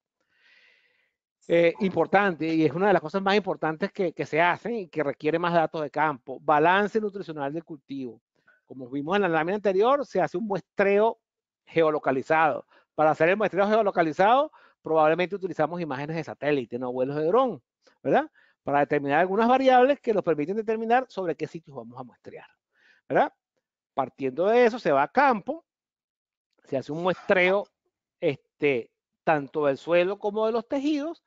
Importante, y es una de las cosas más importantes que se hacen y que requiere más datos de campo: balance nutricional del cultivo. Como vimos en la lámina anterior, se hace un muestreo geolocalizado. Para hacer el muestreo geolocalizado, probablemente utilizamos imágenes de satélite, no vuelos de dron, ¿verdad? Para determinar algunas variables que nos permiten determinar sobre qué sitios vamos a muestrear, ¿verdad? Partiendo de eso, se va a campo, se hace un muestreo tanto del suelo como de los tejidos,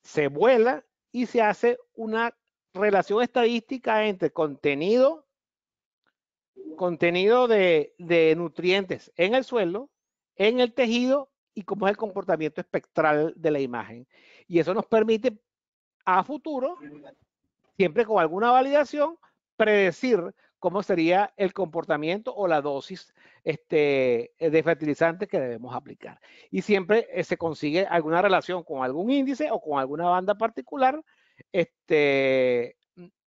se vuela y se hace una relación estadística entre contenido de nutrientes en el suelo, en el tejido y cómo es el comportamiento espectral de la imagen. Y eso nos permite a futuro, siempre con alguna validación, predecir cómo sería el comportamiento o la dosis de fertilizante que debemos aplicar. Y siempre se consigue alguna relación con algún índice o con alguna banda particular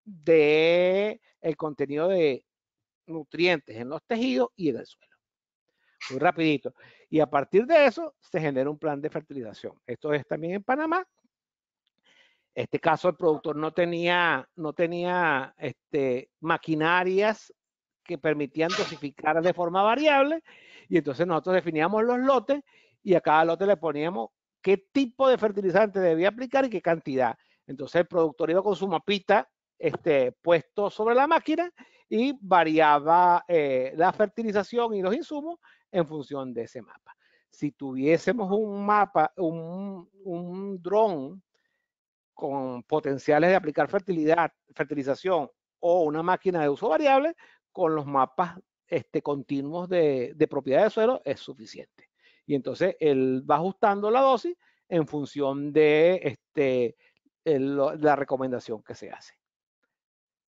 de el contenido de nutrientes en los tejidos y en el suelo. Muy rapidito. Y a partir de eso se genera un plan de fertilización. Esto es también en Panamá. En este caso el productor no tenía maquinarias que permitían dosificar de forma variable y entonces nosotros definíamos los lotes y a cada lote le poníamos qué tipo de fertilizante debía aplicar y qué cantidad. Entonces el productor iba con su mapita puesto sobre la máquina y variaba la fertilización y los insumos en función de ese mapa. Si tuviésemos un mapa, un dron con potenciales de aplicar fertilización o una máquina de uso variable, con los mapas continuos de propiedad de suelo es suficiente. Y entonces él va ajustando la dosis en función de la recomendación que se hace.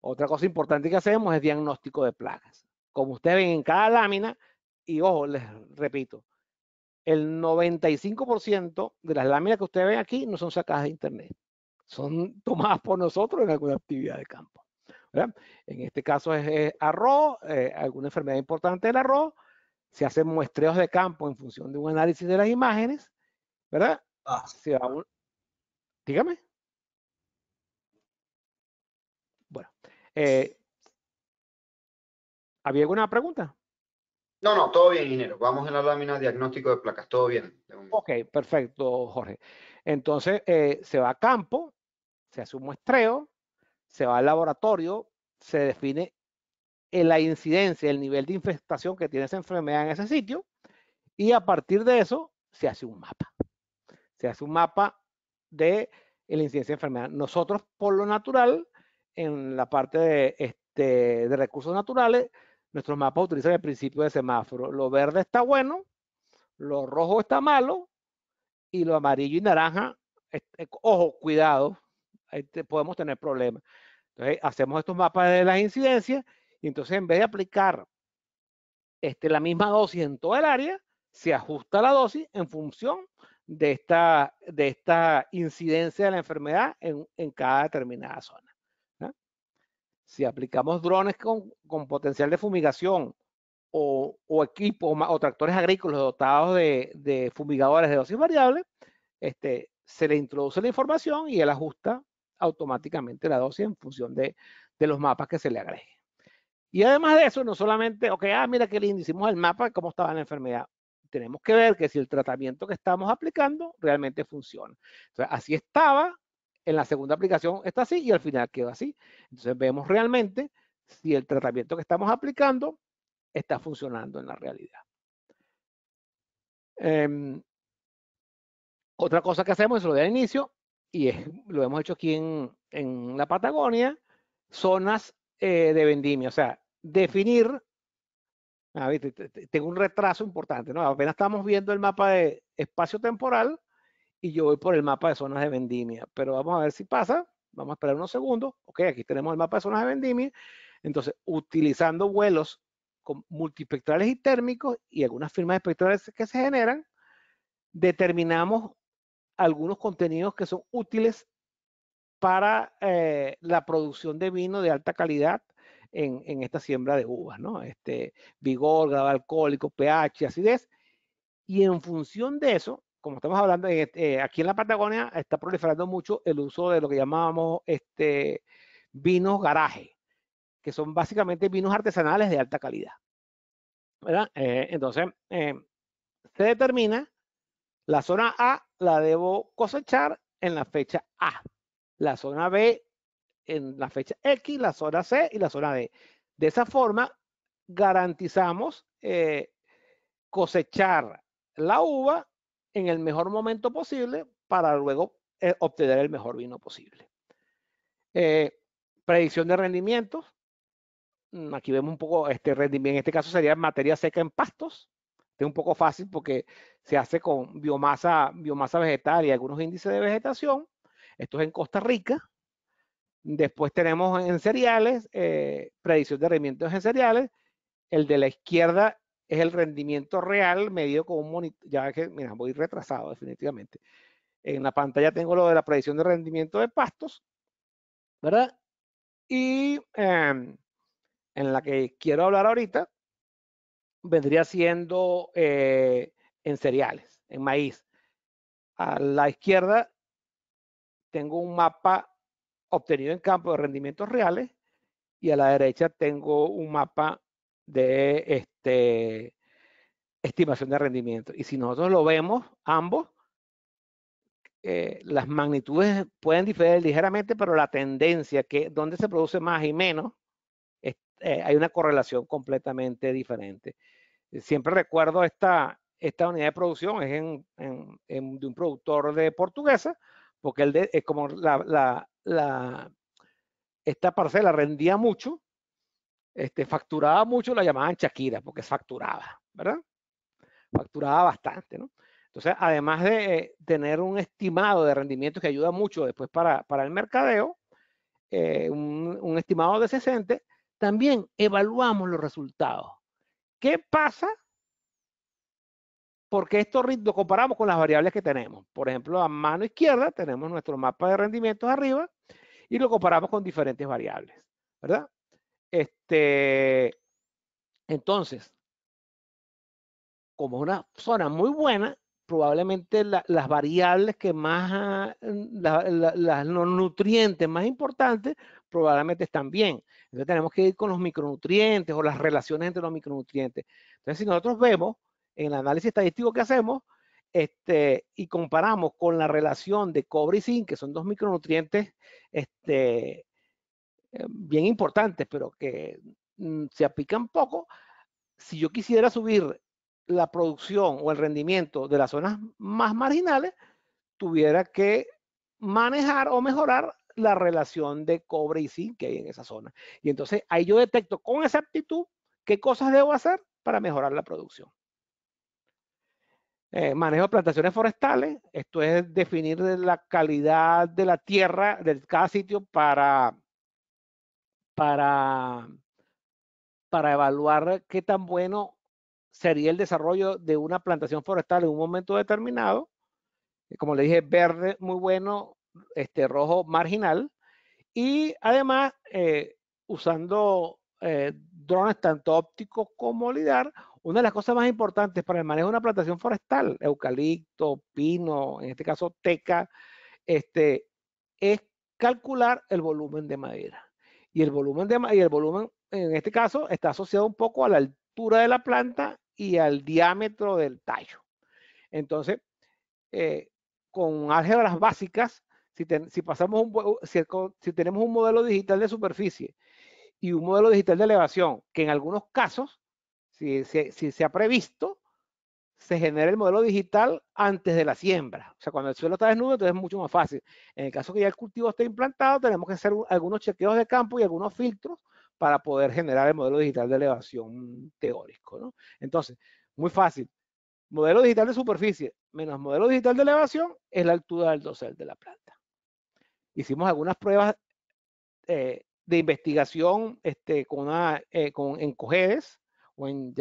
Otra cosa importante que hacemos es diagnóstico de plagas. Como ustedes ven en cada lámina, y ojo, les repito, el 95% de las láminas que ustedes ven aquí no son sacadas de internet. Son tomadas por nosotros en alguna actividad de campo, ¿verdad? En este caso es arroz, alguna enfermedad importante del arroz, se hacen muestreos de campo en función de un análisis de las imágenes, ¿verdad? Dígame. Bueno, ¿había alguna pregunta? No, todo bien, ingeniero. Vamos en la lámina diagnóstico de placas, todo bien. Ok, perfecto, Jorge. Entonces, se va a campo, se hace un muestreo, se va al laboratorio, se define la incidencia, el nivel de infestación que tiene esa enfermedad en ese sitio, y a partir de eso se hace un mapa. Se hace un mapa de la incidencia de enfermedad. Nosotros, por lo natural, en la parte de recursos naturales, nuestros mapas utilizan el principio de semáforo. Lo verde está bueno, lo rojo está malo, y lo amarillo y naranja, ojo, cuidado, podemos tener problemas. Entonces, hacemos estos mapas de las incidencias y entonces en vez de aplicar la misma dosis en toda el área, se ajusta la dosis en función de esta incidencia de la enfermedad en cada determinada zona, ¿no? Si aplicamos drones con potencial de fumigación o equipos o tractores agrícolas dotados de fumigadores de dosis variable, se le introduce la información y él ajusta automáticamente la dosis en función de los mapas que se le agreguen. Y además de eso, no solamente, mira que le hicimos el mapa de cómo estaba la enfermedad. Tenemos que ver que si el tratamiento que estamos aplicando realmente funciona. Entonces, así estaba, en la segunda aplicación está así y al final quedó así. Entonces, vemos realmente si el tratamiento que estamos aplicando está funcionando en la realidad. Otra cosa que hacemos, eso lo de al inicio, y lo hemos hecho aquí en la Patagonia, zonas de vendimia, o sea, definir, tengo un retraso importante, ¿no? Apenas estamos viendo el mapa de espacio temporal y yo voy por el mapa de zonas de vendimia, pero vamos a ver si pasa, vamos a esperar unos segundos, aquí tenemos el mapa de zonas de vendimia, entonces, utilizando vuelos con multispectrales y térmicos y algunas firmas espectrales que se generan, determinamos algunos contenidos que son útiles para la producción de vino de alta calidad en esta siembra de uvas, ¿no? Vigor, grado alcohólico, pH, acidez. Y en función de eso, como estamos hablando, aquí en la Patagonia está proliferando mucho el uso de lo que llamábamos vinos garaje, que son básicamente vinos artesanales de alta calidad, ¿verdad? Entonces, se determina la zona A la debo cosechar en la fecha A, la zona B en la fecha X, la zona C y la zona D. De esa forma, garantizamos cosechar la uva en el mejor momento posible para luego obtener el mejor vino posible. Predicción de rendimientos. Aquí vemos un poco este rendimiento, en este caso sería materia seca en pastos. Este es un poco fácil porque se hace con biomasa vegetal y algunos índices de vegetación. Esto es en Costa Rica. Después tenemos en cereales, predicción de rendimientos en cereales. El de la izquierda es el rendimiento real medido con un monitor. Ya que, mira, voy retrasado definitivamente. En la pantalla tengo lo de la predicción de rendimiento de pastos, ¿verdad? Y en la que quiero hablar ahorita vendría siendo en cereales, en maíz. A la izquierda tengo un mapa obtenido en campo de rendimientos reales y a la derecha tengo un mapa de estimación de rendimiento. Y si nosotros lo vemos ambos, las magnitudes pueden diferir ligeramente, pero la tendencia que donde se produce más y menos, hay una correlación completamente diferente. Siempre recuerdo esta unidad de producción, es de un productor de portuguesa, porque él es como esta parcela rendía mucho, facturaba mucho, la llamaban Shakira, porque facturaba, ¿verdad? Facturaba bastante, ¿no? Entonces, además de tener un estimado de rendimiento que ayuda mucho después para el mercadeo, un estimado de 60, también evaluamos los resultados. ¿Qué pasa? Porque esto lo comparamos con las variables que tenemos. Por ejemplo, a mano izquierda tenemos nuestro mapa de rendimientos arriba y lo comparamos con diferentes variables, ¿verdad? Entonces, como es una zona muy buena, probablemente las variables que más, los nutrientes más importantes, probablemente están bien. Entonces tenemos que ir con los micronutrientes o las relaciones entre los micronutrientes. Entonces, si nosotros vemos en el análisis estadístico que hacemos, y comparamos con la relación de cobre y zinc, que son dos micronutrientes bien importantes, pero que se aplican poco, si yo quisiera subir la producción o el rendimiento de las zonas más marginales, tuviera que manejar o mejorar la relación de cobre y zinc que hay en esa zona. Y entonces ahí yo detecto con exactitud qué cosas debo hacer para mejorar la producción. Manejo de plantaciones forestales, esto es definir la calidad de la tierra de cada sitio para evaluar qué tan bueno sería el desarrollo de una plantación forestal en un momento determinado. Como le dije, verde muy bueno, rojo marginal. Y además, usando drones tanto ópticos como LIDAR, una de las cosas más importantes para el manejo de una plantación forestal, eucalipto, pino, en este caso teca, es calcular el volumen de madera. Y el volumen en este caso, está asociado un poco a la altura de la planta y al diámetro del tallo. Entonces, con álgebras básicas, si tenemos un modelo digital de superficie y un modelo digital de elevación, que en algunos casos, si se ha previsto, se genera el modelo digital antes de la siembra. O sea, cuando el suelo está desnudo, entonces es mucho más fácil. En el caso que ya el cultivo esté implantado, tenemos que hacer algunos chequeos de campo y algunos filtros para poder generar el modelo digital de elevación teórico, ¿no? Entonces, muy fácil. Modelo digital de superficie menos modelo digital de elevación es la altura del dosel de la planta. Hicimos algunas pruebas de investigación en COGEDES, o en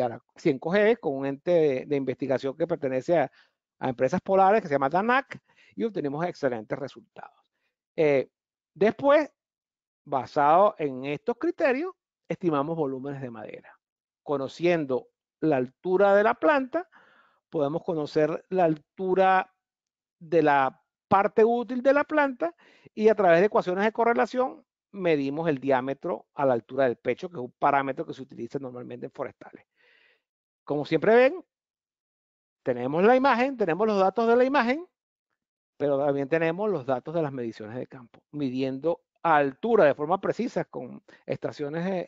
COGEDES, con un ente de investigación que pertenece a empresas polares que se llama DANAC, y obtenemos excelentes resultados. Después, basado en estos criterios, estimamos volúmenes de madera. Conociendo la altura de la planta, podemos conocer la altura de la parte útil de la planta y a través de ecuaciones de correlación medimos el diámetro a la altura del pecho, que es un parámetro que se utiliza normalmente en forestales. Como siempre ven, tenemos la imagen, tenemos los datos de la imagen, pero también tenemos los datos de las mediciones de campo, midiendo a altura de forma precisa con estaciones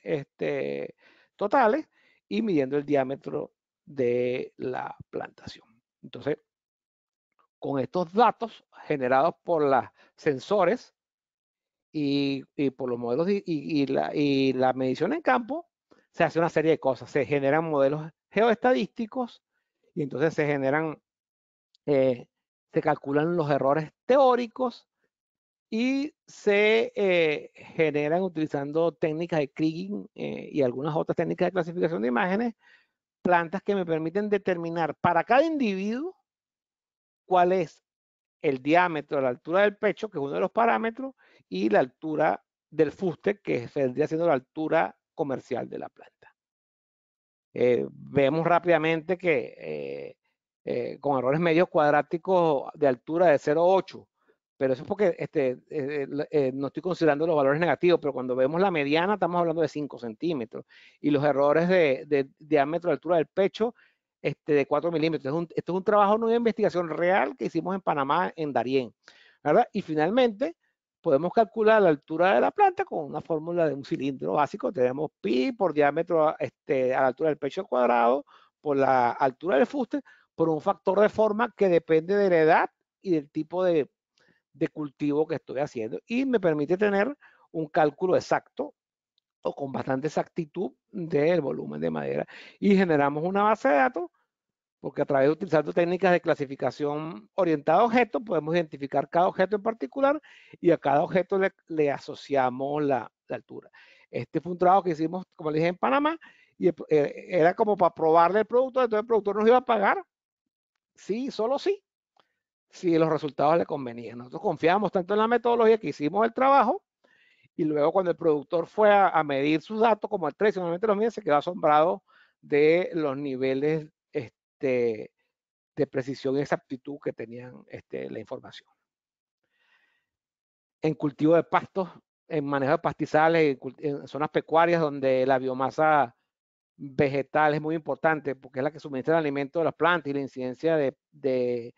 totales y midiendo el diámetro de la plantación. Entonces, con estos datos generados por los sensores y por los modelos y la medición en campo, se hace una serie de cosas. Se generan modelos geoestadísticos y entonces se calculan los errores teóricos y se generan utilizando técnicas de kriging y algunas otras técnicas de clasificación de imágenes, plantas que me permiten determinar para cada individuo cuál es el diámetro, la altura del pecho, que es uno de los parámetros, y la altura del fuste, que vendría siendo la altura comercial de la planta. Vemos rápidamente que con errores medios cuadráticos de altura de 0,8, pero eso es porque no estoy considerando los valores negativos, pero cuando vemos la mediana estamos hablando de 5 centímetros y los errores de diámetro de altura del pecho de 4 milímetros. Esto es un trabajo de investigación real que hicimos en Panamá, en Darién, ¿verdad? Y finalmente podemos calcular la altura de la planta con una fórmula de un cilindro básico. Tenemos pi por diámetro a la altura del pecho al cuadrado, por la altura del fuste, por un factor de forma que depende de la edad y del tipo de cultivo que estoy haciendo, y me permite tener un cálculo exacto o con bastante exactitud del volumen de madera. Y generamos una base de datos porque a través de utilizando técnicas de clasificación orientada a objetos, podemos identificar cada objeto en particular y a cada objeto le asociamos la altura. Este fue un trabajo que hicimos, como les dije, en Panamá, y era como para probarle el producto, entonces el productor nos iba a pagar, sí, solo sí, si los resultados le convenían. Nosotros confiábamos tanto en la metodología que hicimos el trabajo, y luego cuando el productor fue a medir sus datos, como el tradicionalmente los mide, se quedó asombrado de los niveles de precisión y exactitud que tenían la información. En cultivo de pastos, en manejo de pastizales, en zonas pecuarias donde la biomasa vegetal es muy importante porque es la que suministra el alimento de las plantas y la incidencia de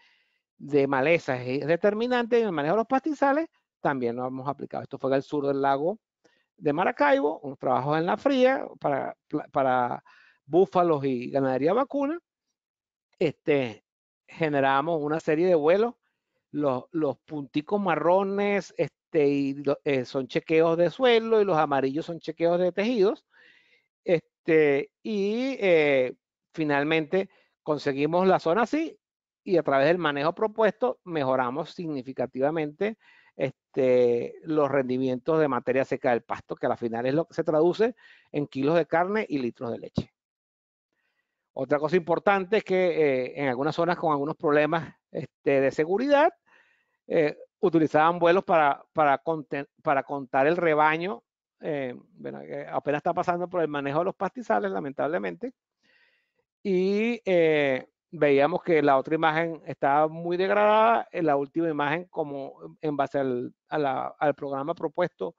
malezas es determinante. En el manejo de los pastizales también lo hemos aplicado. Esto fue al sur del lago de Maracaibo, unos trabajos en la fría para búfalos y ganadería vacuna. Generamos una serie de vuelos. Los punticos marrones son chequeos de suelo y los amarillos son chequeos de tejidos. Finalmente conseguimos la zona así y a través del manejo propuesto mejoramos significativamente los rendimientos de materia seca del pasto, que al final es lo que se traduce en kilos de carne y litros de leche. Otra cosa importante es que en algunas zonas con algunos problemas de seguridad, utilizaban vuelos para contar el rebaño. Bueno, apenas está pasando por el manejo de los pastizales, lamentablemente. Y veíamos que la otra imagen estaba muy degradada. En la última imagen, como en base al programa propuesto,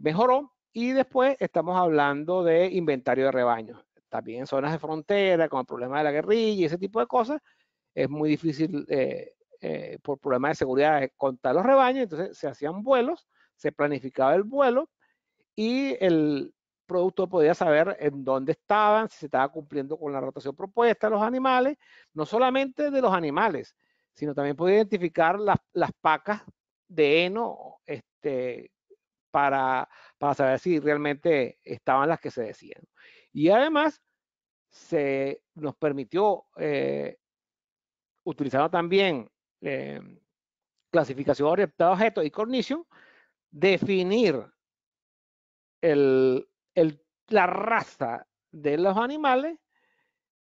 mejoró. Y después estamos hablando de inventario de rebaños. También en zonas de frontera, con el problema de la guerrilla y ese tipo de cosas, es muy difícil por problemas de seguridad contar los rebaños. Entonces se hacían vuelos, se planificaba el vuelo y el productor podía saber en dónde estaban, si se estaba cumpliendo con la rotación propuesta de los animales, no solamente de los animales, sino también podía identificar las pacas de heno para saber si realmente estaban las que se decían. Y además se nos permitió, utilizando también clasificación orientada a objetos y Cognition, definir la raza de los animales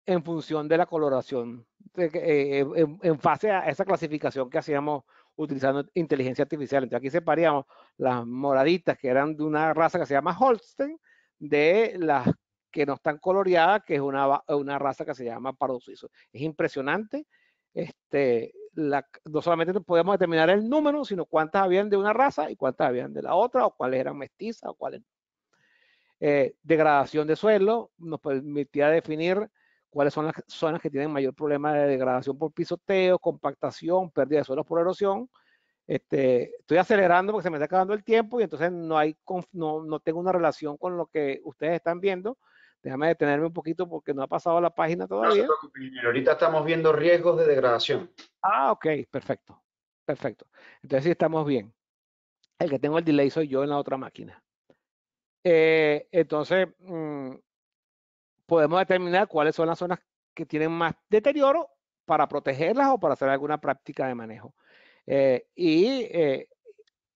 en función de la coloración, en fase a esa clasificación que hacíamos utilizando inteligencia artificial. Entonces aquí separíamos las moraditas que eran de una raza que se llama Holstein de las que no están coloreadas, que es una raza que se llama pardo suizo. Es impresionante no solamente podíamos determinar el número, sino cuántas habían de una raza y cuántas habían de la otra, o cuáles eran mestizas o cuáles no. Degradación de suelo nos permitía definir cuáles son las zonas que tienen mayor problema de degradación por pisoteo, compactación, pérdida de suelos por erosión. Estoy acelerando porque se me está acabando el tiempo y entonces no tengo una relación con lo que ustedes están viendo. Déjame detenerme un poquito porque no ha pasado la página todavía. No se preocupe, ingeniero. Ahorita estamos viendo riesgos de degradación. Ah, ok, perfecto. Perfecto. Entonces sí estamos bien. El que tengo el delay soy yo en la otra máquina. Entonces, podemos determinar cuáles son las zonas que tienen más deterioro para protegerlas o para hacer alguna práctica de manejo.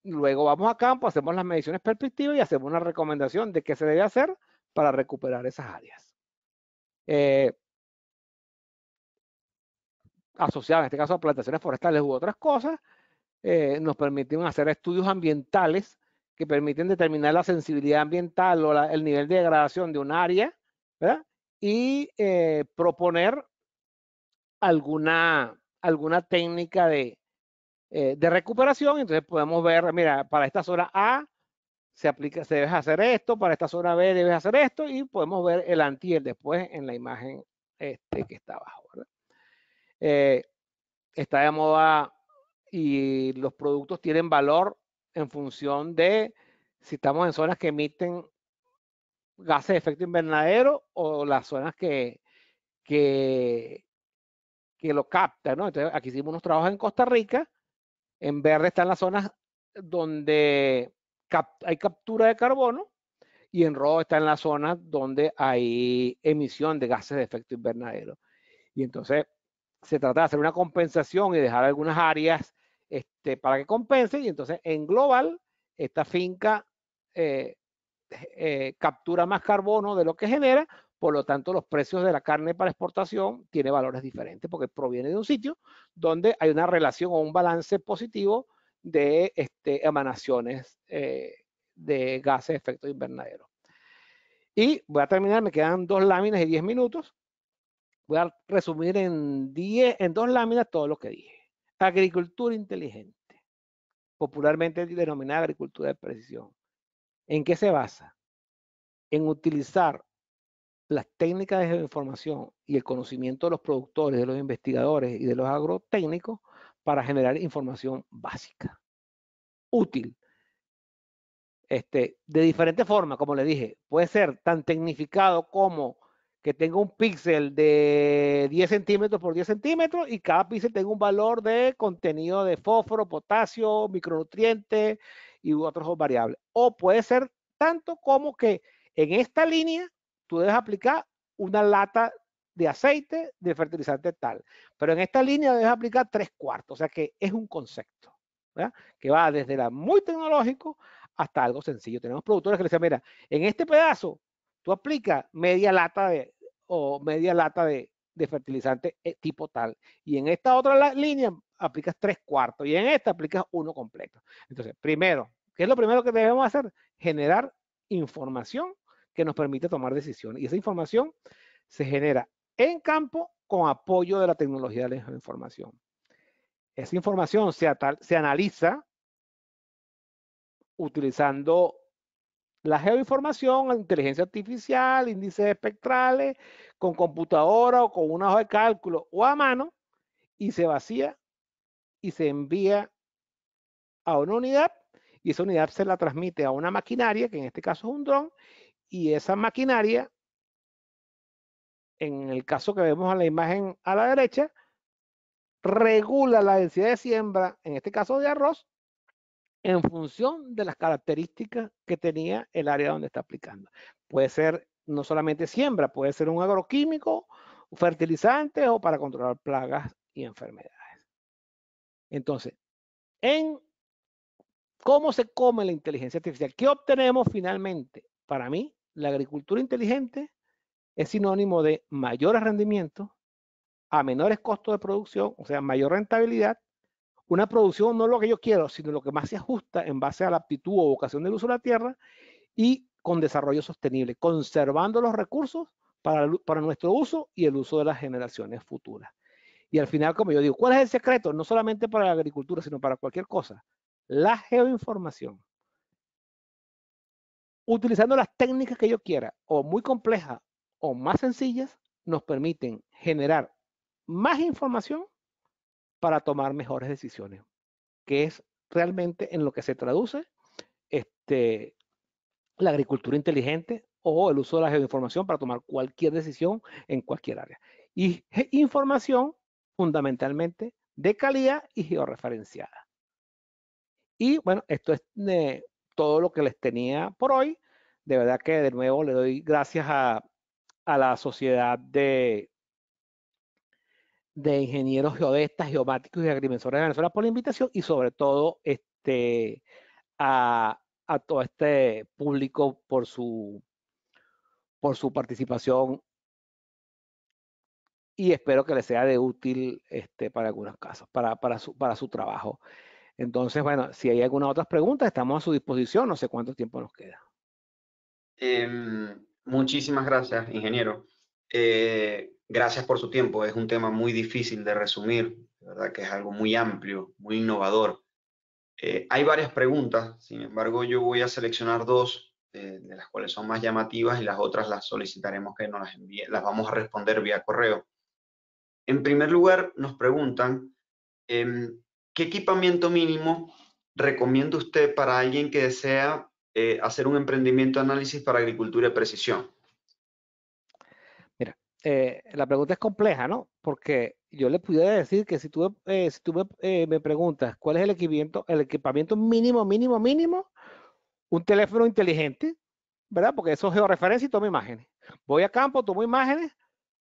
Luego vamos a campo, hacemos las mediciones perspectivas y hacemos una recomendación de qué se debe hacer para recuperar esas áreas. Asociadas en este caso a plantaciones forestales u otras cosas, nos permiten hacer estudios ambientales que permiten determinar la sensibilidad ambiental o el nivel de degradación de un área, ¿verdad? Y proponer alguna técnica de recuperación. Entonces podemos ver, mira, para esta zona A se debe hacer esto, para esta zona B debes hacer esto, y podemos ver el antes y el después en la imagen que está abajo, ¿verdad? Está de moda y los productos tienen valor en función de si estamos en zonas que emiten gases de efecto invernadero o las zonas que lo captan, ¿no? Entonces, aquí hicimos unos trabajos en Costa Rica. En verde están las zonas donde hay captura de carbono y en rojo están las zonas donde hay emisión de gases de efecto invernadero. Y entonces se trata de hacer una compensación y dejar algunas áreas para que compensen. Y entonces en global, esta finca captura más carbono de lo que genera. Por lo tanto, los precios de la carne para exportación tienen valores diferentes porque proviene de un sitio donde hay una relación o un balance positivo de emanaciones de gases de efecto invernadero. Y voy a terminar, me quedan 2 láminas y 10 minutos. Voy a resumir en 2 láminas todo lo que dije. Agricultura inteligente, popularmente denominada agricultura de precisión. ¿En qué se basa? En utilizar las técnicas de geoinformación y el conocimiento de los productores, de los investigadores y de los agrotécnicos para generar información básica, útil, de diferentes formas, como le dije. Puede ser tan tecnificado como que tenga un píxel de 10 centímetros por 10 centímetros y cada píxel tenga un valor de contenido de fósforo, potasio, micronutrientes y otras variables. O puede ser tanto como que en esta línea tú debes aplicar una lata de aceite de fertilizante tal, pero en esta línea debes aplicar 3/4, o sea que es un concepto, ¿verdad? Que va desde la muy tecnológico hasta algo sencillo. Tenemos productores que le dicen, mira, en este pedazo tú aplicas media lata de fertilizante tipo tal, y en esta otra línea aplicas 3/4, y en esta aplicas uno completo. Entonces, primero, ¿qué es lo primero que debemos hacer? Generar información que nos permite tomar decisiones, y esa información se genera en campo con apoyo de la tecnología de la información. Esa información se analiza utilizando la geoinformación, inteligencia artificial, índices espectrales, con computadora o con una hoja de cálculo o a mano, y se vacía y se envía a una unidad, y esa unidad se la transmite a una maquinaria, que en este caso es un dron, y esa maquinaria, en el caso que vemos en la imagen a la derecha, regula la densidad de siembra, en este caso de arroz, en función de las características que tenía el área donde está aplicando. Puede ser no solamente siembra, puede ser un agroquímico, fertilizantes o para controlar plagas y enfermedades. Entonces, en cómo se come la inteligencia artificial, ¿qué obtenemos finalmente? Para mí, la agricultura inteligente es sinónimo de mayores rendimientos a menores costos de producción, o sea, mayor rentabilidad. Una producción no lo que yo quiero, sino lo que más se ajusta en base a la aptitud o vocación del uso de la tierra, y con desarrollo sostenible, conservando los recursos para nuestro uso y el uso de las generaciones futuras. Y al final, como yo digo, ¿cuál es el secreto? No solamente para la agricultura, sino para cualquier cosa. La geoinformación. Utilizando las técnicas que yo quiera, o muy complejas o más sencillas, nos permiten generar más información para tomar mejores decisiones, que es realmente en lo que se traduce la agricultura inteligente o el uso de la geoinformación para tomar cualquier decisión en cualquier área. Y información fundamentalmente de calidad y georreferenciada. Y bueno, esto es todo lo que les tenía por hoy. De verdad que de nuevo le doy gracias a la sociedad de ingenieros geodestas, geomáticos y agrimensores de Venezuela por la invitación y sobre todo a todo este público por su participación y espero que les sea de útil para algunos casos, para su trabajo. Entonces, bueno, si hay alguna otra pregunta, estamos a su disposición, no sé cuánto tiempo nos queda. Muchísimas gracias, ingeniero. Gracias por su tiempo. Es un tema muy difícil de resumir, de verdad que es algo muy amplio, muy innovador. Hay varias preguntas, sin embargo, yo voy a seleccionar dos de las cuales son más llamativas y las otras las solicitaremos que nos las envíe, las vamos a responder vía correo. En primer lugar, nos preguntan, ¿qué equipamiento mínimo recomienda usted para alguien que desea hacer un emprendimiento de análisis para agricultura de precisión? Mira, la pregunta es compleja, ¿no? Porque yo le pudiera decir que si tú me preguntas cuál es el equipamiento mínimo, mínimo, mínimo, un teléfono inteligente, ¿verdad? Porque eso es georreferencia y toma imágenes. Voy a campo, tomo imágenes,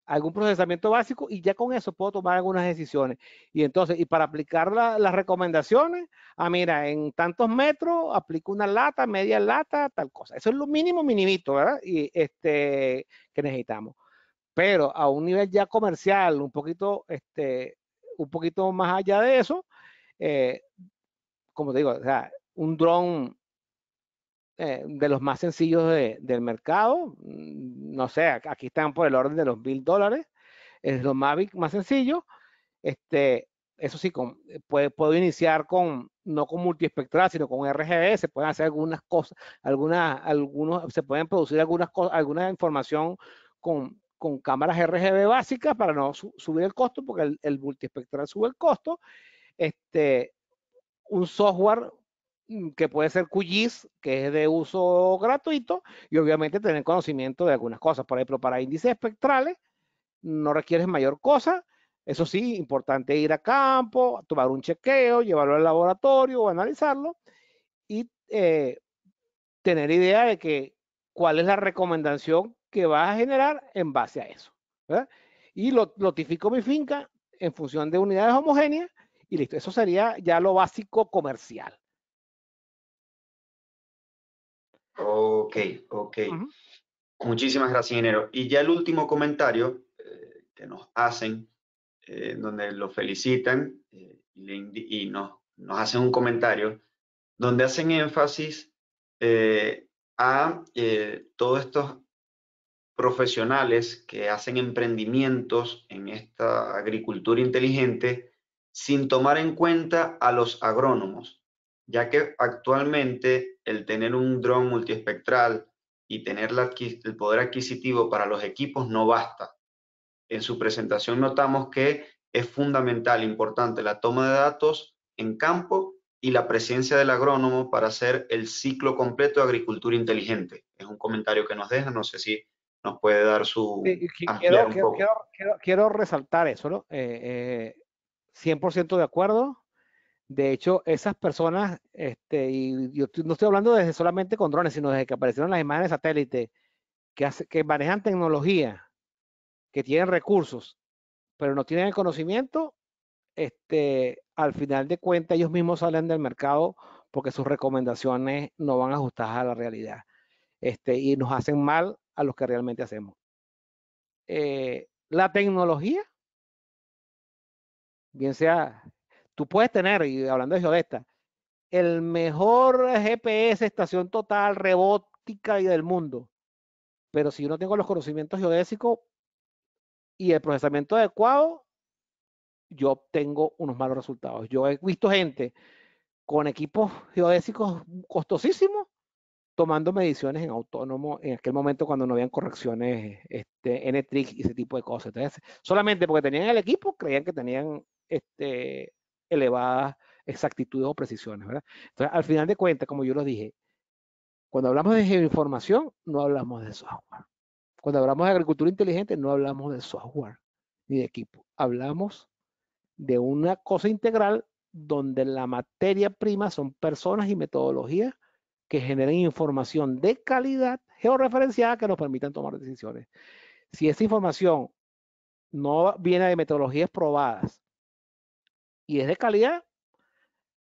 algún procesamiento básico y ya con eso puedo tomar algunas decisiones. Y entonces, y para aplicar las recomendaciones, mira, en tantos metros aplico una lata, media lata, tal cosa. Eso es lo mínimo, minimito, ¿verdad? Y que necesitamos. Pero a un nivel ya comercial, un poquito más allá de eso, eh, como te digo, o sea, un dron de los más sencillos del mercado, no sé, aquí están por el orden de los $1000, es lo más sencillo. Eso sí, puedo iniciar no con multiespectral, sino con RGB, se pueden hacer algunas cosas, se pueden producir algunas cosas, alguna información con cámaras RGB básicas para no subir el costo, porque el multiespectral sube el costo. Un software que puede ser QGIS, que es de uso gratuito, y obviamente tener conocimiento de algunas cosas. Por ejemplo, para índices espectrales no requieres mayor cosa. Eso sí, importante ir a campo, tomar un chequeo, llevarlo al laboratorio o analizarlo y tener idea de cuál es la recomendación que vas a generar en base a eso, ¿verdad? Y notifico mi finca en función de unidades homogéneas y listo. Eso sería ya lo básico comercial. Ok, ok. Muchísimas gracias, ingeniero. Y ya el último comentario que nos hacen, donde lo felicitan y nos hacen un comentario, donde hacen énfasis a todos estos profesionales que hacen emprendimientos en esta agricultura inteligente sin tomar en cuenta a los agrónomos, ya que actualmente el tener un dron multiespectral y tener el poder adquisitivo para los equipos no basta. En su presentación notamos que es fundamental, importante la toma de datos en campo y la presencia del agrónomo para hacer el ciclo completo de agricultura inteligente. Es un comentario que nos deja, no sé si nos puede dar ampliar un poco. Quiero resaltar eso, ¿no? 100% de acuerdo. De hecho, esas personas, y yo no estoy hablando desde solamente con drones, sino desde que aparecieron las imágenes de satélite, que manejan tecnología, que tienen recursos, pero no tienen el conocimiento, al final de cuentas ellos mismos salen del mercado porque sus recomendaciones no van ajustadas a la realidad, y nos hacen mal a los que realmente hacemos. La tecnología, bien sea, tú puedes tener, y hablando de geodesta, el mejor GPS, estación total, robótica y del mundo, pero si yo no tengo los conocimientos geodésicos y el procesamiento adecuado, yo obtengo unos malos resultados. Yo he visto gente con equipos geodésicos costosísimos tomando mediciones en autónomo en aquel momento cuando no habían correcciones N-Trix y ese tipo de cosas. Entonces, solamente porque tenían el equipo, creían que tenían elevadas exactitudes o precisiones, ¿verdad? Entonces, al final de cuentas, como yo lo dije, cuando hablamos de geoinformación, no hablamos de software. Cuando hablamos de agricultura inteligente, no hablamos de software ni de equipo. Hablamos de una cosa integral donde la materia prima son personas y metodologías que generen información de calidad georreferenciada que nos permitan tomar decisiones. Si esa información no viene de metodologías probadas y es de calidad,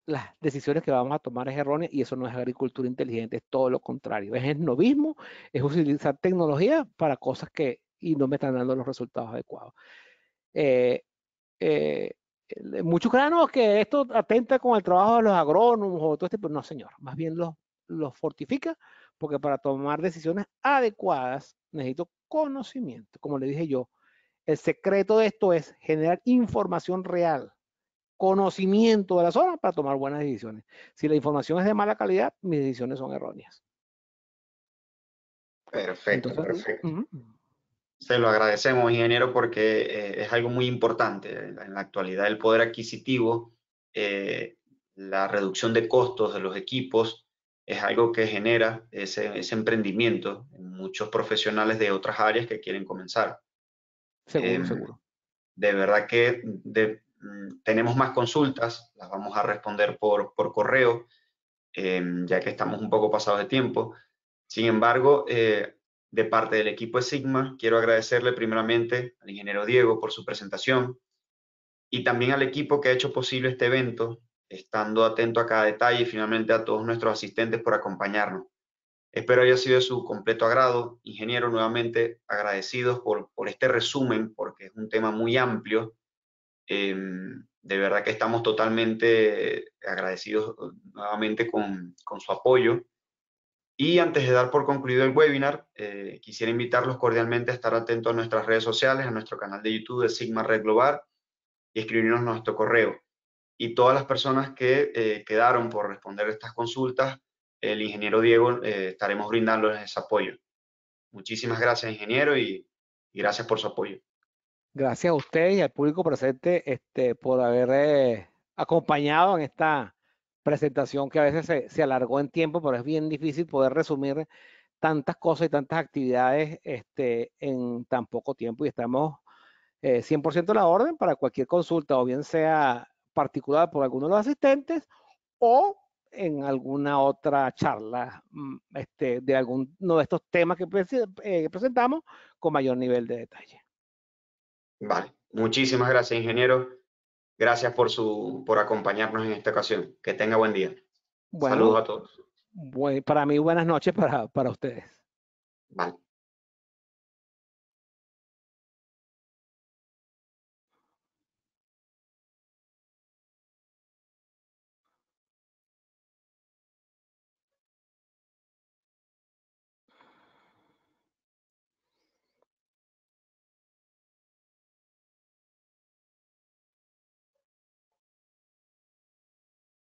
las decisiones que vamos a tomar es errónea y eso no es agricultura inteligente, es todo lo contrario. Es novismo, es utilizar tecnología para cosas que y no me están dando los resultados adecuados. Eh, muchos creen no, que esto atenta con el trabajo de los agrónomos o todo no señor, más bien los fortifica porque para tomar decisiones adecuadas necesito conocimiento. Como le dije yo, el secreto de esto es generar información real, conocimiento de la zona para tomar buenas decisiones. Si la información es de mala calidad, mis decisiones son erróneas. Perfecto, Entonces, perfecto. Se lo agradecemos, ingeniero, porque es algo muy importante. En la actualidad, el poder adquisitivo, la reducción de costos de los equipos, es algo que genera ese emprendimiento en muchos profesionales de otras áreas que quieren comenzar. seguro, seguro. De verdad que tenemos más consultas, las vamos a responder por correo, ya que estamos un poco pasados de tiempo. Sin embargo, de parte del equipo de Sigma, quiero agradecerle primeramente al ingeniero Diego por su presentación y también al equipo que ha hecho posible este evento, estando atento a cada detalle y finalmente a todos nuestros asistentes por acompañarnos. Espero haya sido de su completo agrado. Ingeniero, nuevamente agradecidos por este resumen, porque es un tema muy amplio. De verdad que estamos totalmente agradecidos nuevamente con su apoyo. Y antes de dar por concluido el webinar, quisiera invitarlos cordialmente a estar atentos a nuestras redes sociales, a nuestro canal de YouTube de Sigma Red Global y escribirnos nuestro correo. Y todas las personas que quedaron por responder estas consultas, el ingeniero Diego estaremos brindándoles ese apoyo. Muchísimas gracias, ingeniero, y gracias por su apoyo. Gracias a usted y al público presente por haber acompañado en esta presentación que a veces se alargó en tiempo, pero es bien difícil poder resumir tantas cosas y tantas actividades en tan poco tiempo y estamos 100% a la orden para cualquier consulta, o bien sea particular por alguno de los asistentes o en alguna otra charla de alguno de estos temas que presentamos con mayor nivel de detalle. Vale, muchísimas gracias, ingeniero. Gracias por acompañarnos en esta ocasión. Que tenga buen día. Bueno, Saludos a todos. para mí buenas noches para ustedes. Vale.